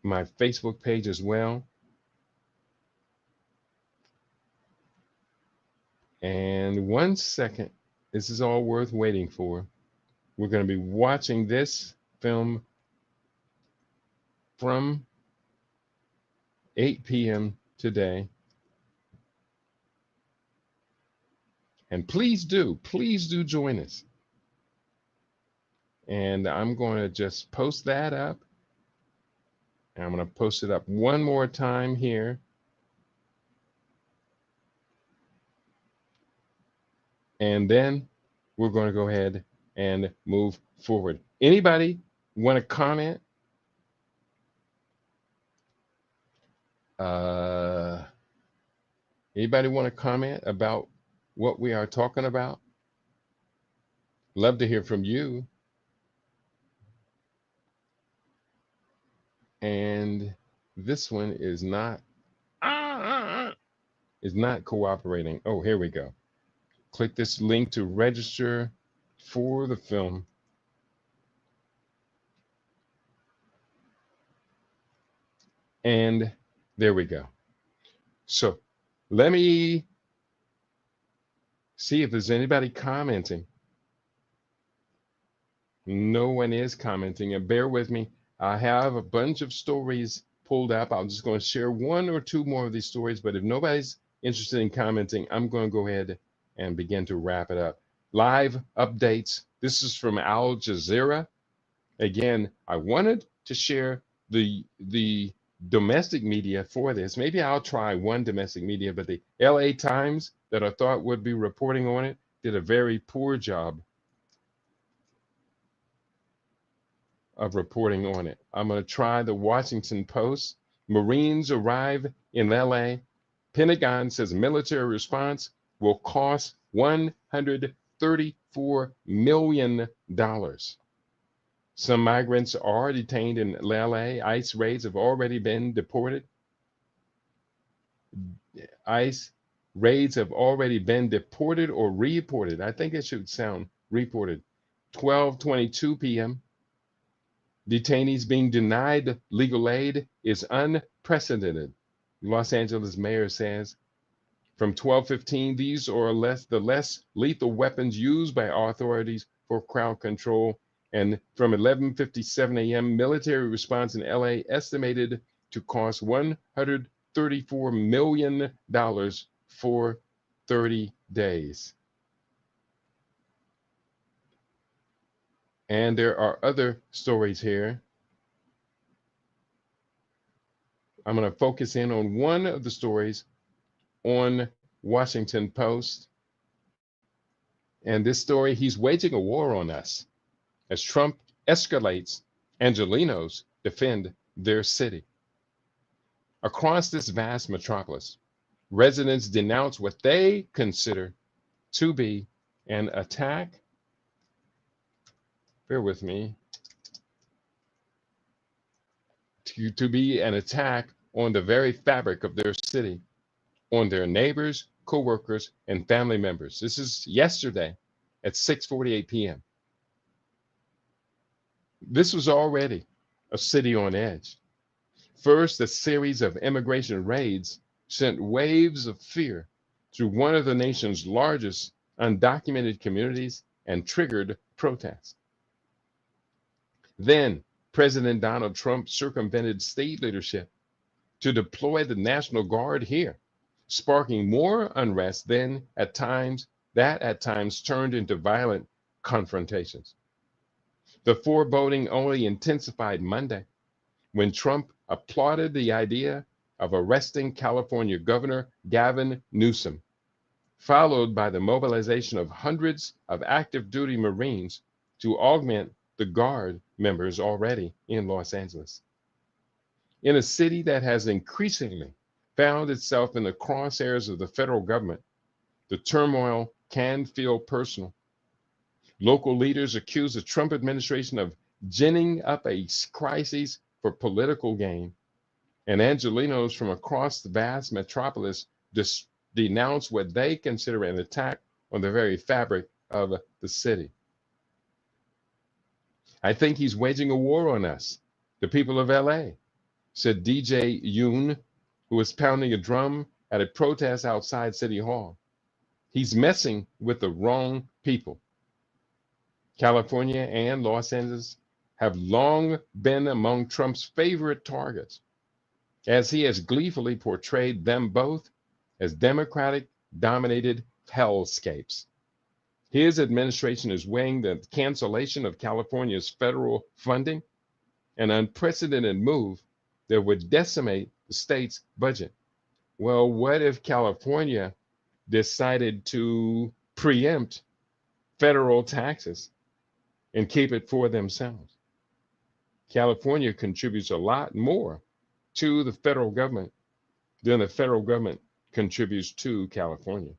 my Facebook page as well. And 1 second, this is all worth waiting for. We're going to be watching this film from 8 p.m. today. And please do join us. And I'm going to just post that up. And I'm going to post it up one more time here. And then we're going to go ahead and move forward. Anybody want to comment? Anybody want to comment about what we are talking about? Love to hear from you. And this one is not cooperating. Oh, here we go. Click this link to register for the film. And there we go. So let me see if there's anybody commenting. No one is commenting, and bear with me. I have a bunch of stories pulled up. I'm just going to share one or two more of these stories, but if nobody's interested in commenting, I'm going to go ahead and begin to wrap it up. Live updates. This is from Al Jazeera. Again, I wanted to share the domestic media for this. Maybe I'll try one domestic media, but the LA Times that I thought would be reporting on it did a very poor job of reporting on it. I'm going to try the Washington Post. Marines arrive in LA. Pentagon says military response will cost $134 million. Some migrants are detained in LA. ICE raids have already been deported. ICE raids have already been deported or reported. I think it should sound reported. 12:22 p.m. Detainees being denied legal aid is unprecedented, Los Angeles mayor says. From 12:15, these are the less lethal weapons used by authorities for crowd control. And from 11:57 a.m., military response in LA estimated to cost $134 million for 30 days. And there are other stories here. I'm going to focus in on one of the stories on Washington Post. And this story, he's waging a war on us as Trump escalates, Angelenos defend their city. Across this vast metropolis, residents denounce what they consider to be an attack. Bear with me. To be an attack on the very fabric of their city, on their neighbors, co-workers, and family members. This is yesterday at 6:48 p.m. This was already a city on edge. First, a series of immigration raids sent waves of fear through one of the nation's largest undocumented communities and triggered protests. Then, President Donald Trump circumvented state leadership to deploy the National Guard here, sparking more unrest than at times turned into violent confrontations. The foreboding only intensified Monday when Trump applauded the idea of arresting California Governor Gavin Newsom, followed by the mobilization of hundreds of active duty Marines to augment the Guard members already in Los Angeles. In a city that has increasingly found itself in the crosshairs of the federal government, the turmoil can feel personal. Local leaders accuse the Trump administration of ginning up a crisis for political gain, and Angelenos from across the vast metropolis denounce what they consider an attack on the very fabric of the city. I think he's waging a war on us, the people of LA, said DJ Yoon, who was pounding a drum at a protest outside City Hall. He's messing with the wrong people. California and Los Angeles have long been among Trump's favorite targets, as he has gleefully portrayed them both as Democratic-dominated hellscapes. His administration is weighing the cancellation of California's federal funding, an unprecedented move that would decimate the state's budget. Well, what if California decided to preempt federal taxes and keep it for themselves? California contributes a lot more to the federal government than the federal government contributes to California.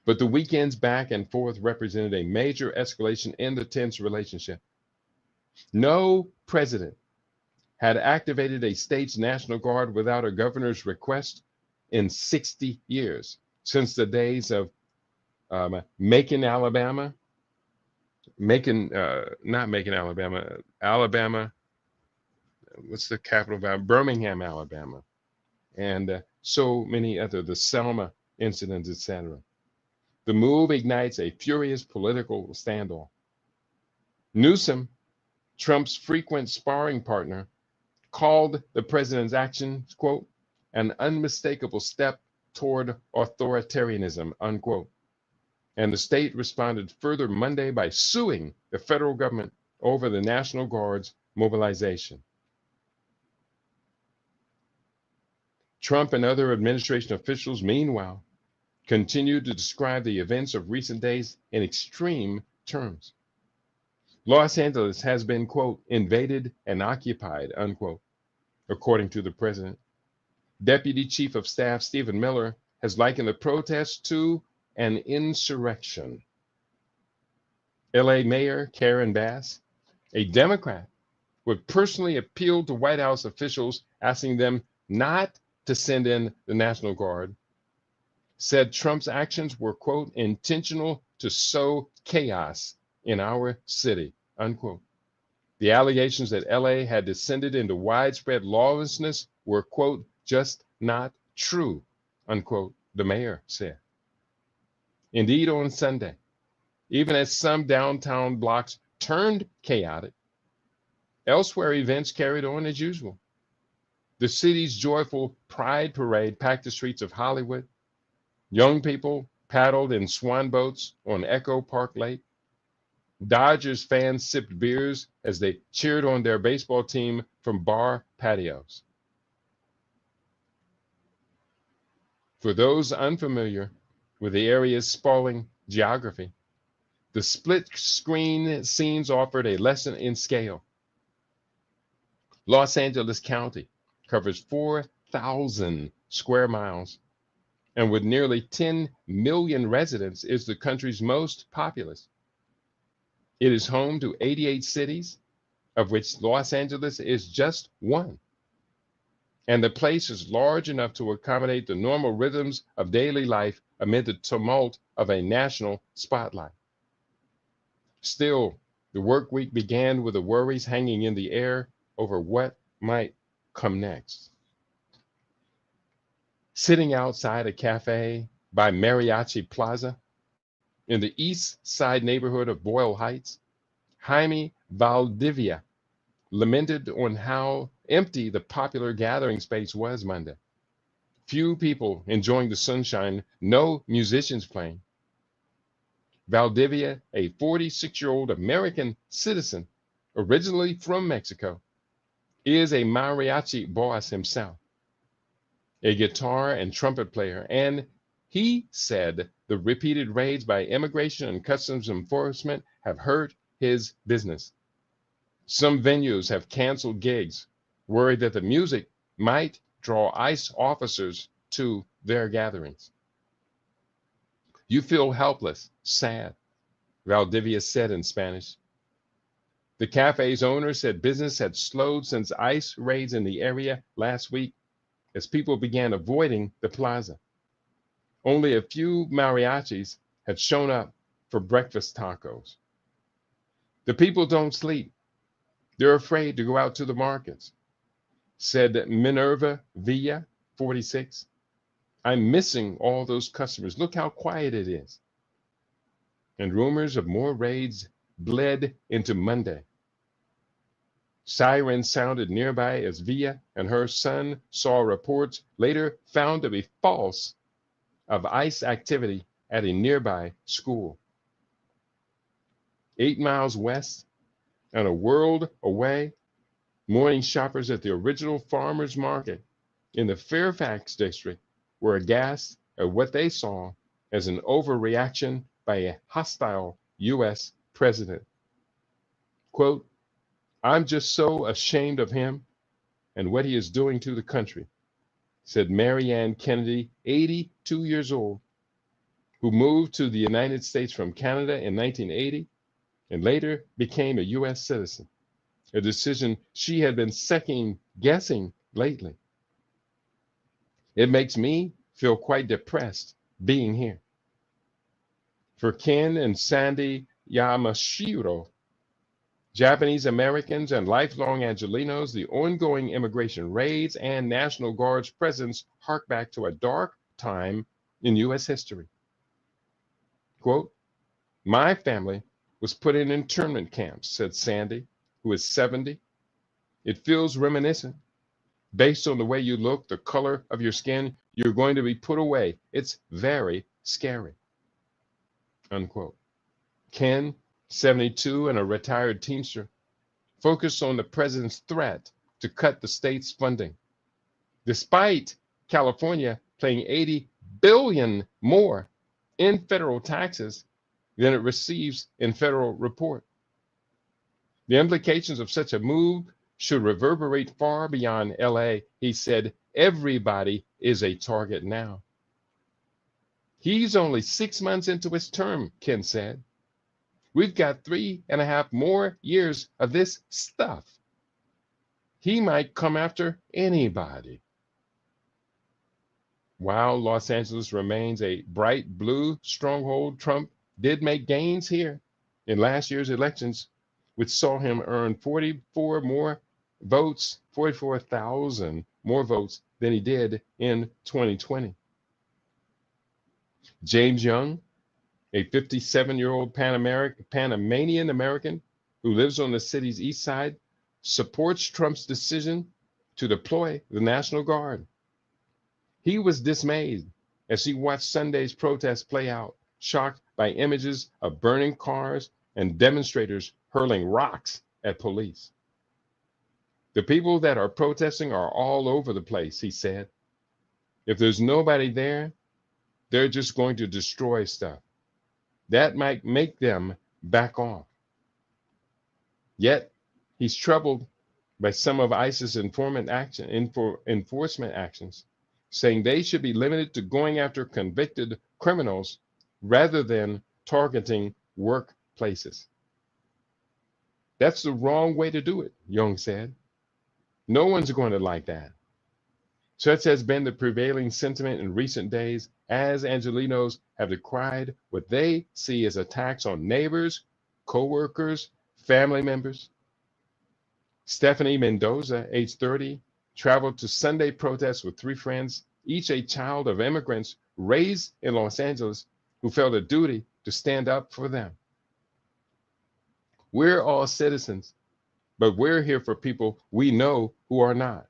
But the weekend's back and forth represented a major escalation in the tense relationship. No president had activated a state's National Guard without a governor's request in 60 years, since the days of Macon, Alabama, Alabama, what's the capital of Birmingham, Alabama, and so many other, the Selma incidents, etc. The move ignites a furious political standoff. Newsom, Trump's frequent sparring partner, called the president's actions, quote, an unmistakable step toward authoritarianism, unquote. And the state responded further Monday by suing the federal government over the National Guard's mobilization. Trump and other administration officials, meanwhile, continued to describe the events of recent days in extreme terms. Los Angeles has been, quote, invaded and occupied, unquote, according to the president. Deputy Chief of Staff Stephen Miller has likened the protests to an insurrection. LA Mayor Karen Bass, a Democrat, would personally appeal to White House officials asking them not to send in the National Guard, said Trump's actions were, quote, intentional to sow chaos in our city, unquote. The allegations that LA had descended into widespread lawlessness were, quote, just not true, unquote, the mayor said. Indeed, on Sunday, even as some downtown blocks turned chaotic, elsewhere events carried on as usual. The city's joyful Pride Parade packed the streets of Hollywood. Young people paddled in swan boats on Echo Park Lake. Dodgers fans sipped beers as they cheered on their baseball team from bar patios. For those unfamiliar with the area's sprawling geography, the split-screen scenes offered a lesson in scale. Los Angeles County covers 4,000 square miles, and with nearly 10 million residents, is the country's most populous. It is home to 88 cities, of which Los Angeles is just one. And the place is large enough to accommodate the normal rhythms of daily life amid the tumult of a national spotlight. Still, the work week began with the worries hanging in the air over what might come next. Sitting outside a cafe by Mariachi Plaza in the east side neighborhood of Boyle Heights, Jaime Valdivia lamented on how empty the popular gathering space was Monday. Few people enjoying the sunshine, no musicians playing. Valdivia, a 46-year-old American citizen, originally from Mexico, is a mariachi boss himself, a guitar and trumpet player, and he said the repeated raids by immigration and customs enforcement have hurt his business. Some venues have canceled gigs, worried that the music might draw ICE officers to their gatherings. You feel helpless, sad, Valdivia said in Spanish. The cafe's owner said business had slowed since ICE raids in the area last week as people began avoiding the plaza. Only a few mariachis had shown up for breakfast tacos. The people don't sleep. They're afraid to go out to the markets, said Minerva Villa, 46. I'm missing all those customers. Look how quiet it is. And rumors of more raids bled into Monday. Sirens sounded nearby as Villa and her son saw reports later found to be false of ICE activity at a nearby school. 8 miles west and a world away, morning shoppers at the original farmers market in the Fairfax district were aghast at what they saw as an overreaction by a hostile U.S. president. Quote, I'm just so ashamed of him and what he is doing to the country, said Mary Ann Kennedy, 82 years old, who moved to the United States from Canada in 1980 and later became a U.S. citizen, a decision she had been second guessing lately. It makes me feel quite depressed being here. For Ken and Sandy Yamashiro, Japanese Americans and lifelong Angelenos, the ongoing immigration raids and National Guard's presence hark back to a dark time in U.S. history. Quote, my family was put in internment camps, said Sandy, who is 70. It feels reminiscent. Based on the way you look, the color of your skin, you're going to be put away. It's very scary. Unquote. Ken, 72 and a retired Teamster, focused on the president's threat to cut the state's funding, despite California paying $80 billion more in federal taxes than it receives in federal report. The implications of such a move should reverberate far beyond LA. He said, everybody is a target now. He's only 6 months into his term, Ken said. We've got 3.5 more years of this stuff. He might come after anybody. While Los Angeles remains a bright blue stronghold, Trump did make gains here in last year's elections, which saw him earn 44,000 more votes than he did in 2020. James Young, a 57-year-old Panamanian American who lives on the city's east side, supports Trump's decision to deploy the National Guard. He was dismayed as he watched Sunday's protests play out, shocked by images of burning cars and demonstrators hurling rocks at police. The people that are protesting are all over the place, he said. If there's nobody there, they're just going to destroy stuff. That might make them back off. Yet, he's troubled by some of ICE's enforcement actions, saying they should be limited to going after convicted criminals rather than targeting workplaces. That's the wrong way to do it, Young said. No one's going to like that. Such has been the prevailing sentiment in recent days as Angelenos have decried what they see as attacks on neighbors, co-workers, family members. Stephanie Mendoza, age 30, traveled to Sunday protests with 3 friends, each a child of immigrants raised in Los Angeles who felt a duty to stand up for them. We're all citizens, but we're here for people we know who are not,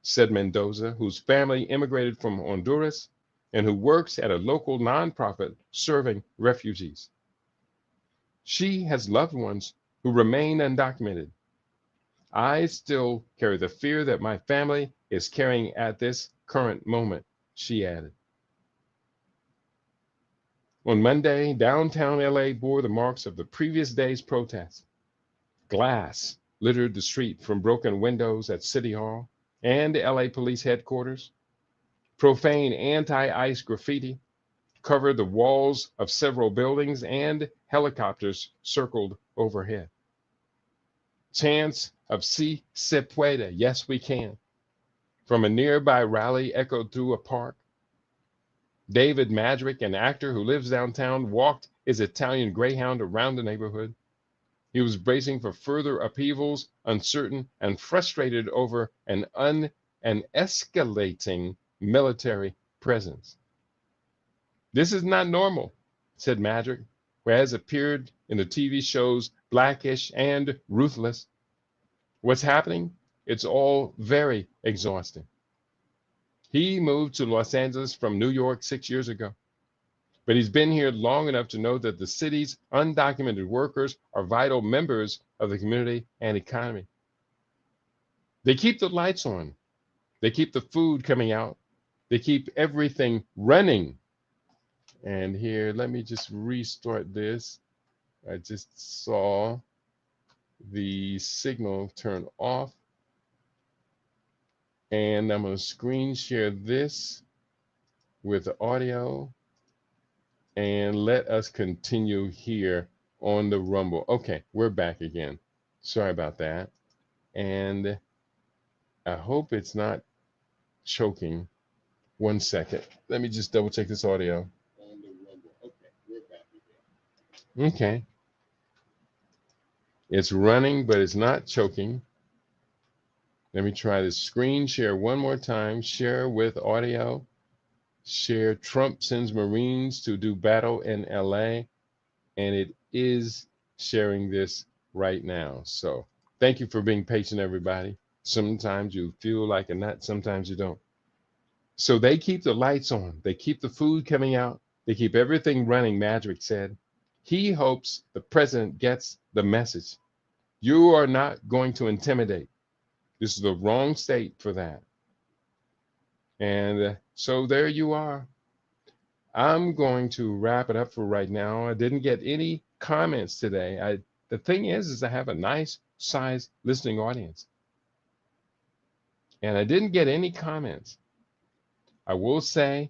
said Mendoza, whose family immigrated from Honduras and who works at a local nonprofit serving refugees. She has loved ones who remain undocumented. I still carry the fear that my family is carrying at this current moment, she added. On Monday, downtown LA bore the marks of the previous day's protests. Glass littered the street from broken windows at City Hall and LA Police headquarters. Profane anti-ICE graffiti covered the walls of several buildings, and helicopters circled overhead. Chants of "Si se puede," yes we can, from a nearby rally echoed through a park. David Madrick, an actor who lives downtown, walked his Italian Greyhound around the neighborhood. He was bracing for further upheavals, uncertain and frustrated over an escalating military presence. "This is not normal," said Madrick, who has appeared in the TV shows Blackish and Ruthless. "What's happening? It's all very exhausting." He moved to Los Angeles from New York 6 years ago, but he's been here long enough to know that the city's undocumented workers are vital members of the community and economy. They keep the lights on. They keep the food coming out. They keep everything running. And here, let me just restart this. I just saw the signal turn off. And I'm going to screen share this with the audio. And let us continue here on the Rumble. Okay, we're back again. Sorry about that. And I hope it's not choking. 1 second. Let me just double check this audio. On the Rumble. Okay, we're back again. Okay. It's running, but it's not choking. Let me try to screen share one more time. Share with audio. Share Trump sends Marines to do battle in LA. And it is sharing this right now. So thank you for being patient, everybody. Sometimes you feel like a nut, sometimes you don't. So they keep the lights on. They keep the food coming out. They keep everything running, Madrick said. He hopes the president gets the message. You are not going to intimidate. This is the wrong state for that. And so there you are. I'm going to wrap it up for right now. I didn't get any comments today. The thing is I have a nice size listening audience. And I didn't get any comments. I will say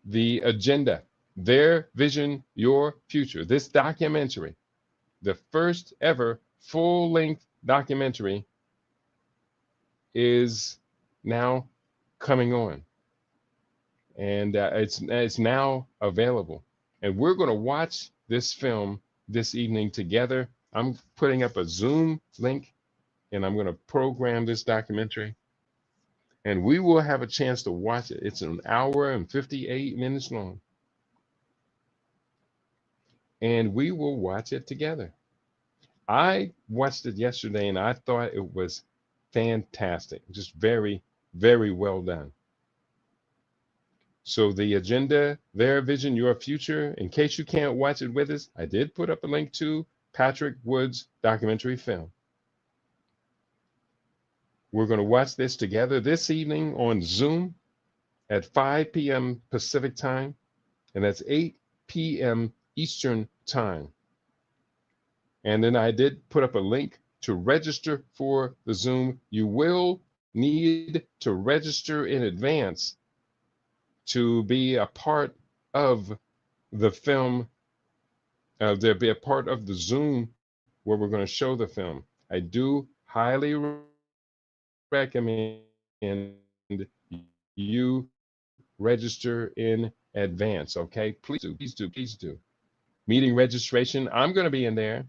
the agenda, their vision, your future. This documentary, the first ever full-length documentary, is now coming on. And it's now available. And we're going to watch this film this evening together. I'm putting up a Zoom link, and I'm going to program this documentary. And we will have a chance to watch it. It's an hour and 58 minutes long. And we will watch it together. I watched it yesterday, and I thought it was fantastic. Just very, very well done. So the agenda, their vision, your future. In case you can't watch it with us, I did put up a link to Patrick Wood's documentary film. We're going to watch this together this evening on Zoom at 5 p.m. Pacific time, and that's 8 p.m. Eastern time. And then I did put up a link to register for the Zoom. You will need to register in advance to be a part of the film. There'll be a part of the Zoom where we're going to show the film. I do highly recommend you register in advance, okay? Please do, please do, please do. Meeting registration, I'm going to be in there,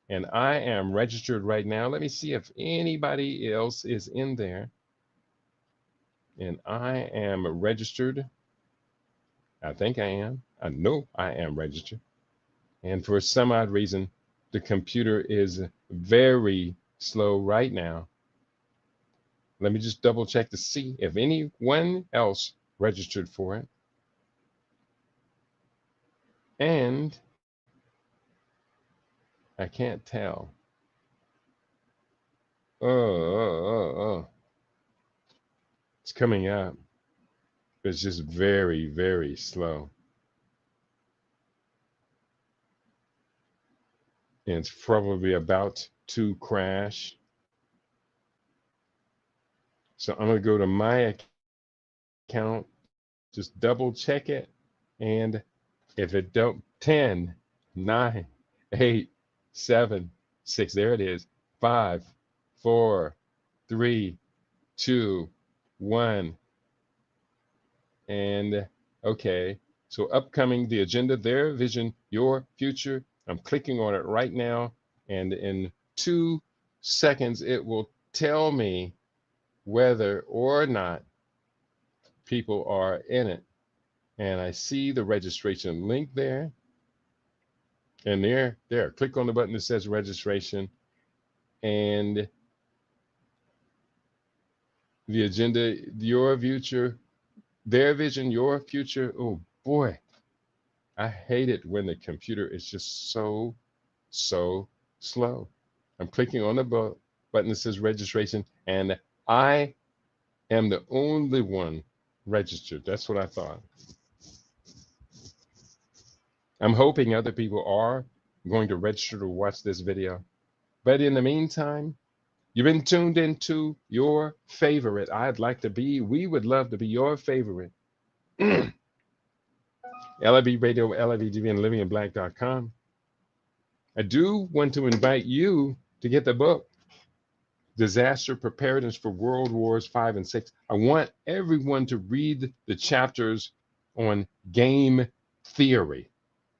and I am registered right now. Let me see if anybody else is in there. And I am registered. I think I am. I know I am registered. And for some odd reason, the computer is very slow right now. Let me just double check to see if anyone else registered for it. And I can't tell. Oh. It's coming up. It's just very, very slow. And it's probably about to crash. So I'm going to go to my account, just double check it. And if it don't, 10, 9, 8, 7, 6, there it is. 5, 4, 3, 2, 1. And okay, so upcoming, the agenda, their vision, your future. I'm clicking on it right now. And in 2 seconds, it will tell me whether or not people are in it. And I see the registration link there. And there, click on the button that says registration. And the agenda, your future, their vision, your future. Oh boy, I hate it when the computer is just so slow. I'm clicking on the button that says registration, and I am the only one registered. That's what I thought. I'm hoping other people are going to register to watch this video. But in the meantime, you've been tuned into your favorite. I'd like to be, we would love to be your favorite. LIB Radio, LIB TV, and livinginblack.com. I do want to invite you to get the book, Disaster Preparedness for World Wars 5 and 6. I want everyone to read the chapters on game theory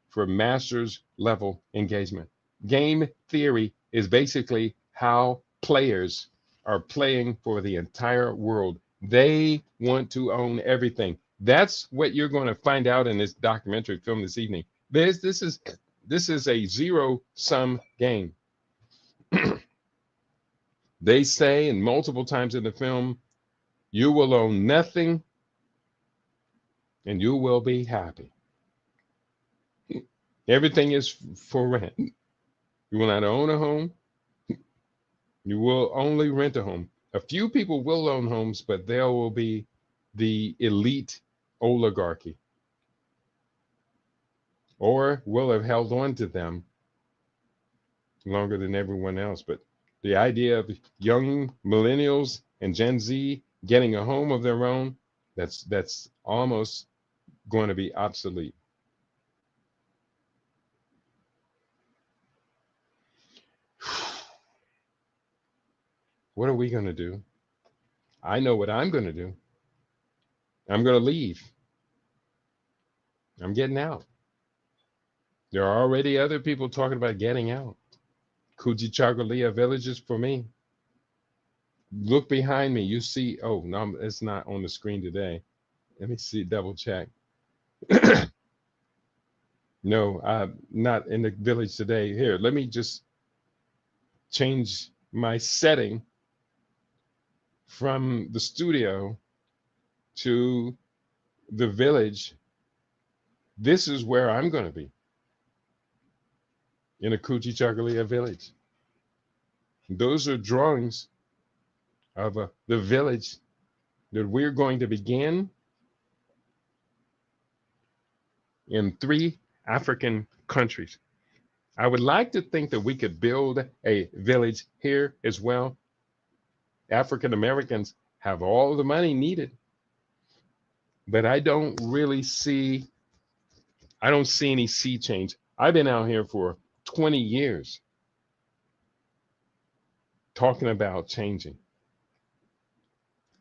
for master's level engagement. Game theory is basically how players are playing for the entire world. They want to own everything. That's what you're going to find out in this documentary film this evening. This is a zero-sum game. They say, and multiple times in the film, you will own nothing and you will be happy. Everything is for rent. You will not own a home. You will only rent a home. A few people will own homes, but there will be the elite oligarchy, or will have held on to them longer than everyone else. But the idea of young millennials and Gen Z getting a home of their own, that's almost going to be obsolete. What are we going to do? I know what I'm going to do. I'm going to leave. I'm getting out. There are already other people talking about getting out. Kujichagulia villages for me. Look behind me. You see, oh, no, it's not on the screen today. Let me see, double check. No, I'm not in the village today. Here, let me just change my setting from the studio to the village. This is where I'm going to be, in a Kujichagulia village. Those are drawings of the village that we're going to begin in 3 African countries. I would like to think that we could build a village here as well. African Americans have all the money needed, but I don't see any sea change. I've been out here for 20 years talking about changing.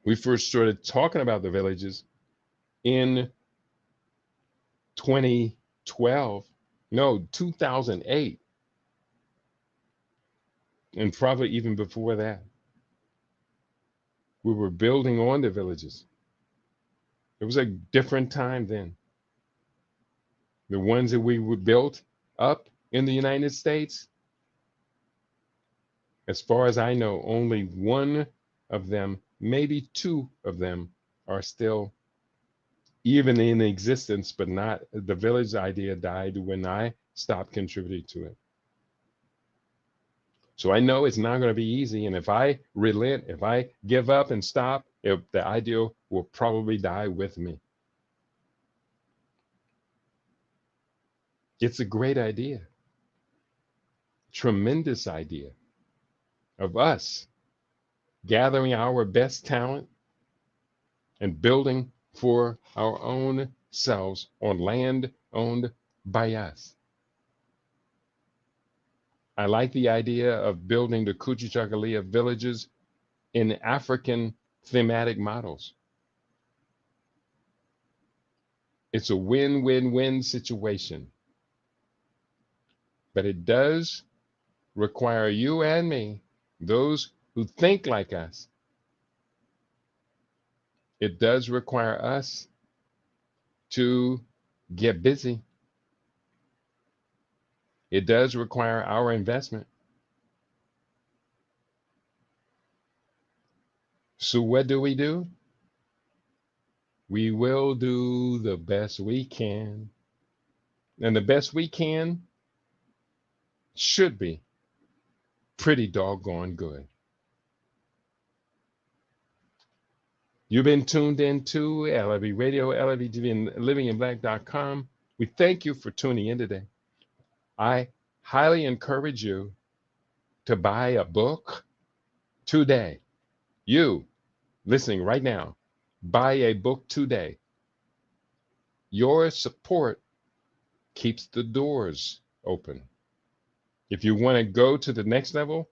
We first started talking about the villages in 2008, and probably even before that. We were building on the villages. It was a different time then. The ones that we were built up in the United States, as far as I know, only one of them, maybe 2 of them, are still even in existence, but not, the village idea died when I stopped contributing to it. So I know it's not going to be easy. And if I relent, if I give up and stop, the idea will probably die with me. It's a great idea, tremendous idea of us gathering our best talent and building for our own selves on land owned by us. I like the idea of building the Kujichagulia villages in African thematic models. It's a win-win-win situation. But it does require you and me, those who think like us, it does require us to get busy. It does require our investment. So what do? We will do the best we can. And the best we can should be pretty doggone good. You've been tuned into LIB Radio, LIB TV, and livinginblack.com. We thank you for tuning in today. I highly encourage you to buy a book today. You listening right now, buy a book today. Your support keeps the doors open. If you want to go to the next level,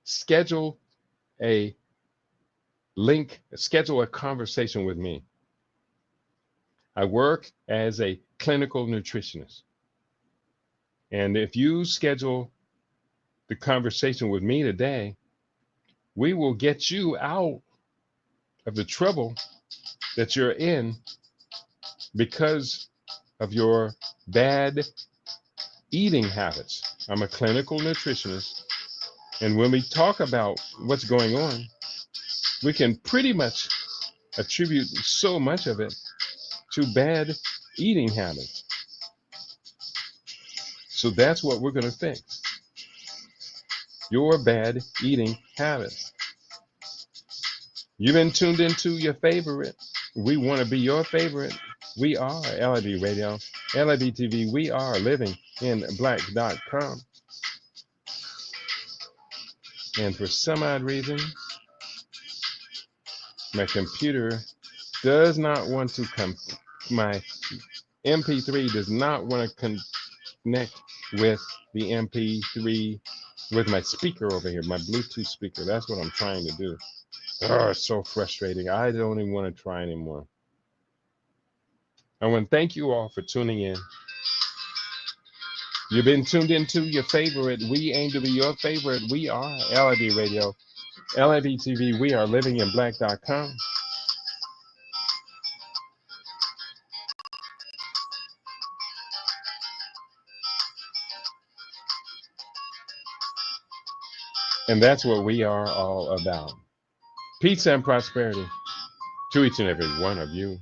schedule a conversation with me. I work as a clinical nutritionist. And if you schedule the conversation with me today, we will get you out of the trouble that you're in because of your bad eating habits. I'm a clinical nutritionist. And when we talk about what's going on, we can pretty much attribute so much of it to bad eating habits. So that's what we're going to fix. Your bad eating habits. You've been tuned into your favorite. We want to be your favorite. We are LIB Radio, LIB TV. We are livinginblack.com. And for some odd reason, my computer does not want to come. My MP3 does not want to connect with the MP3 with my speaker over here, my Bluetooth speaker. That's what I'm trying to do. Oh, it's so frustrating. I don't even want to try anymore. I want to thank you all for tuning in. You've been tuned into your favorite. We aim to be your favorite. We are LIB Radio, LIB TV. We are livinginblack.com. And that's what we are all about. Peace and prosperity to each and every one of you.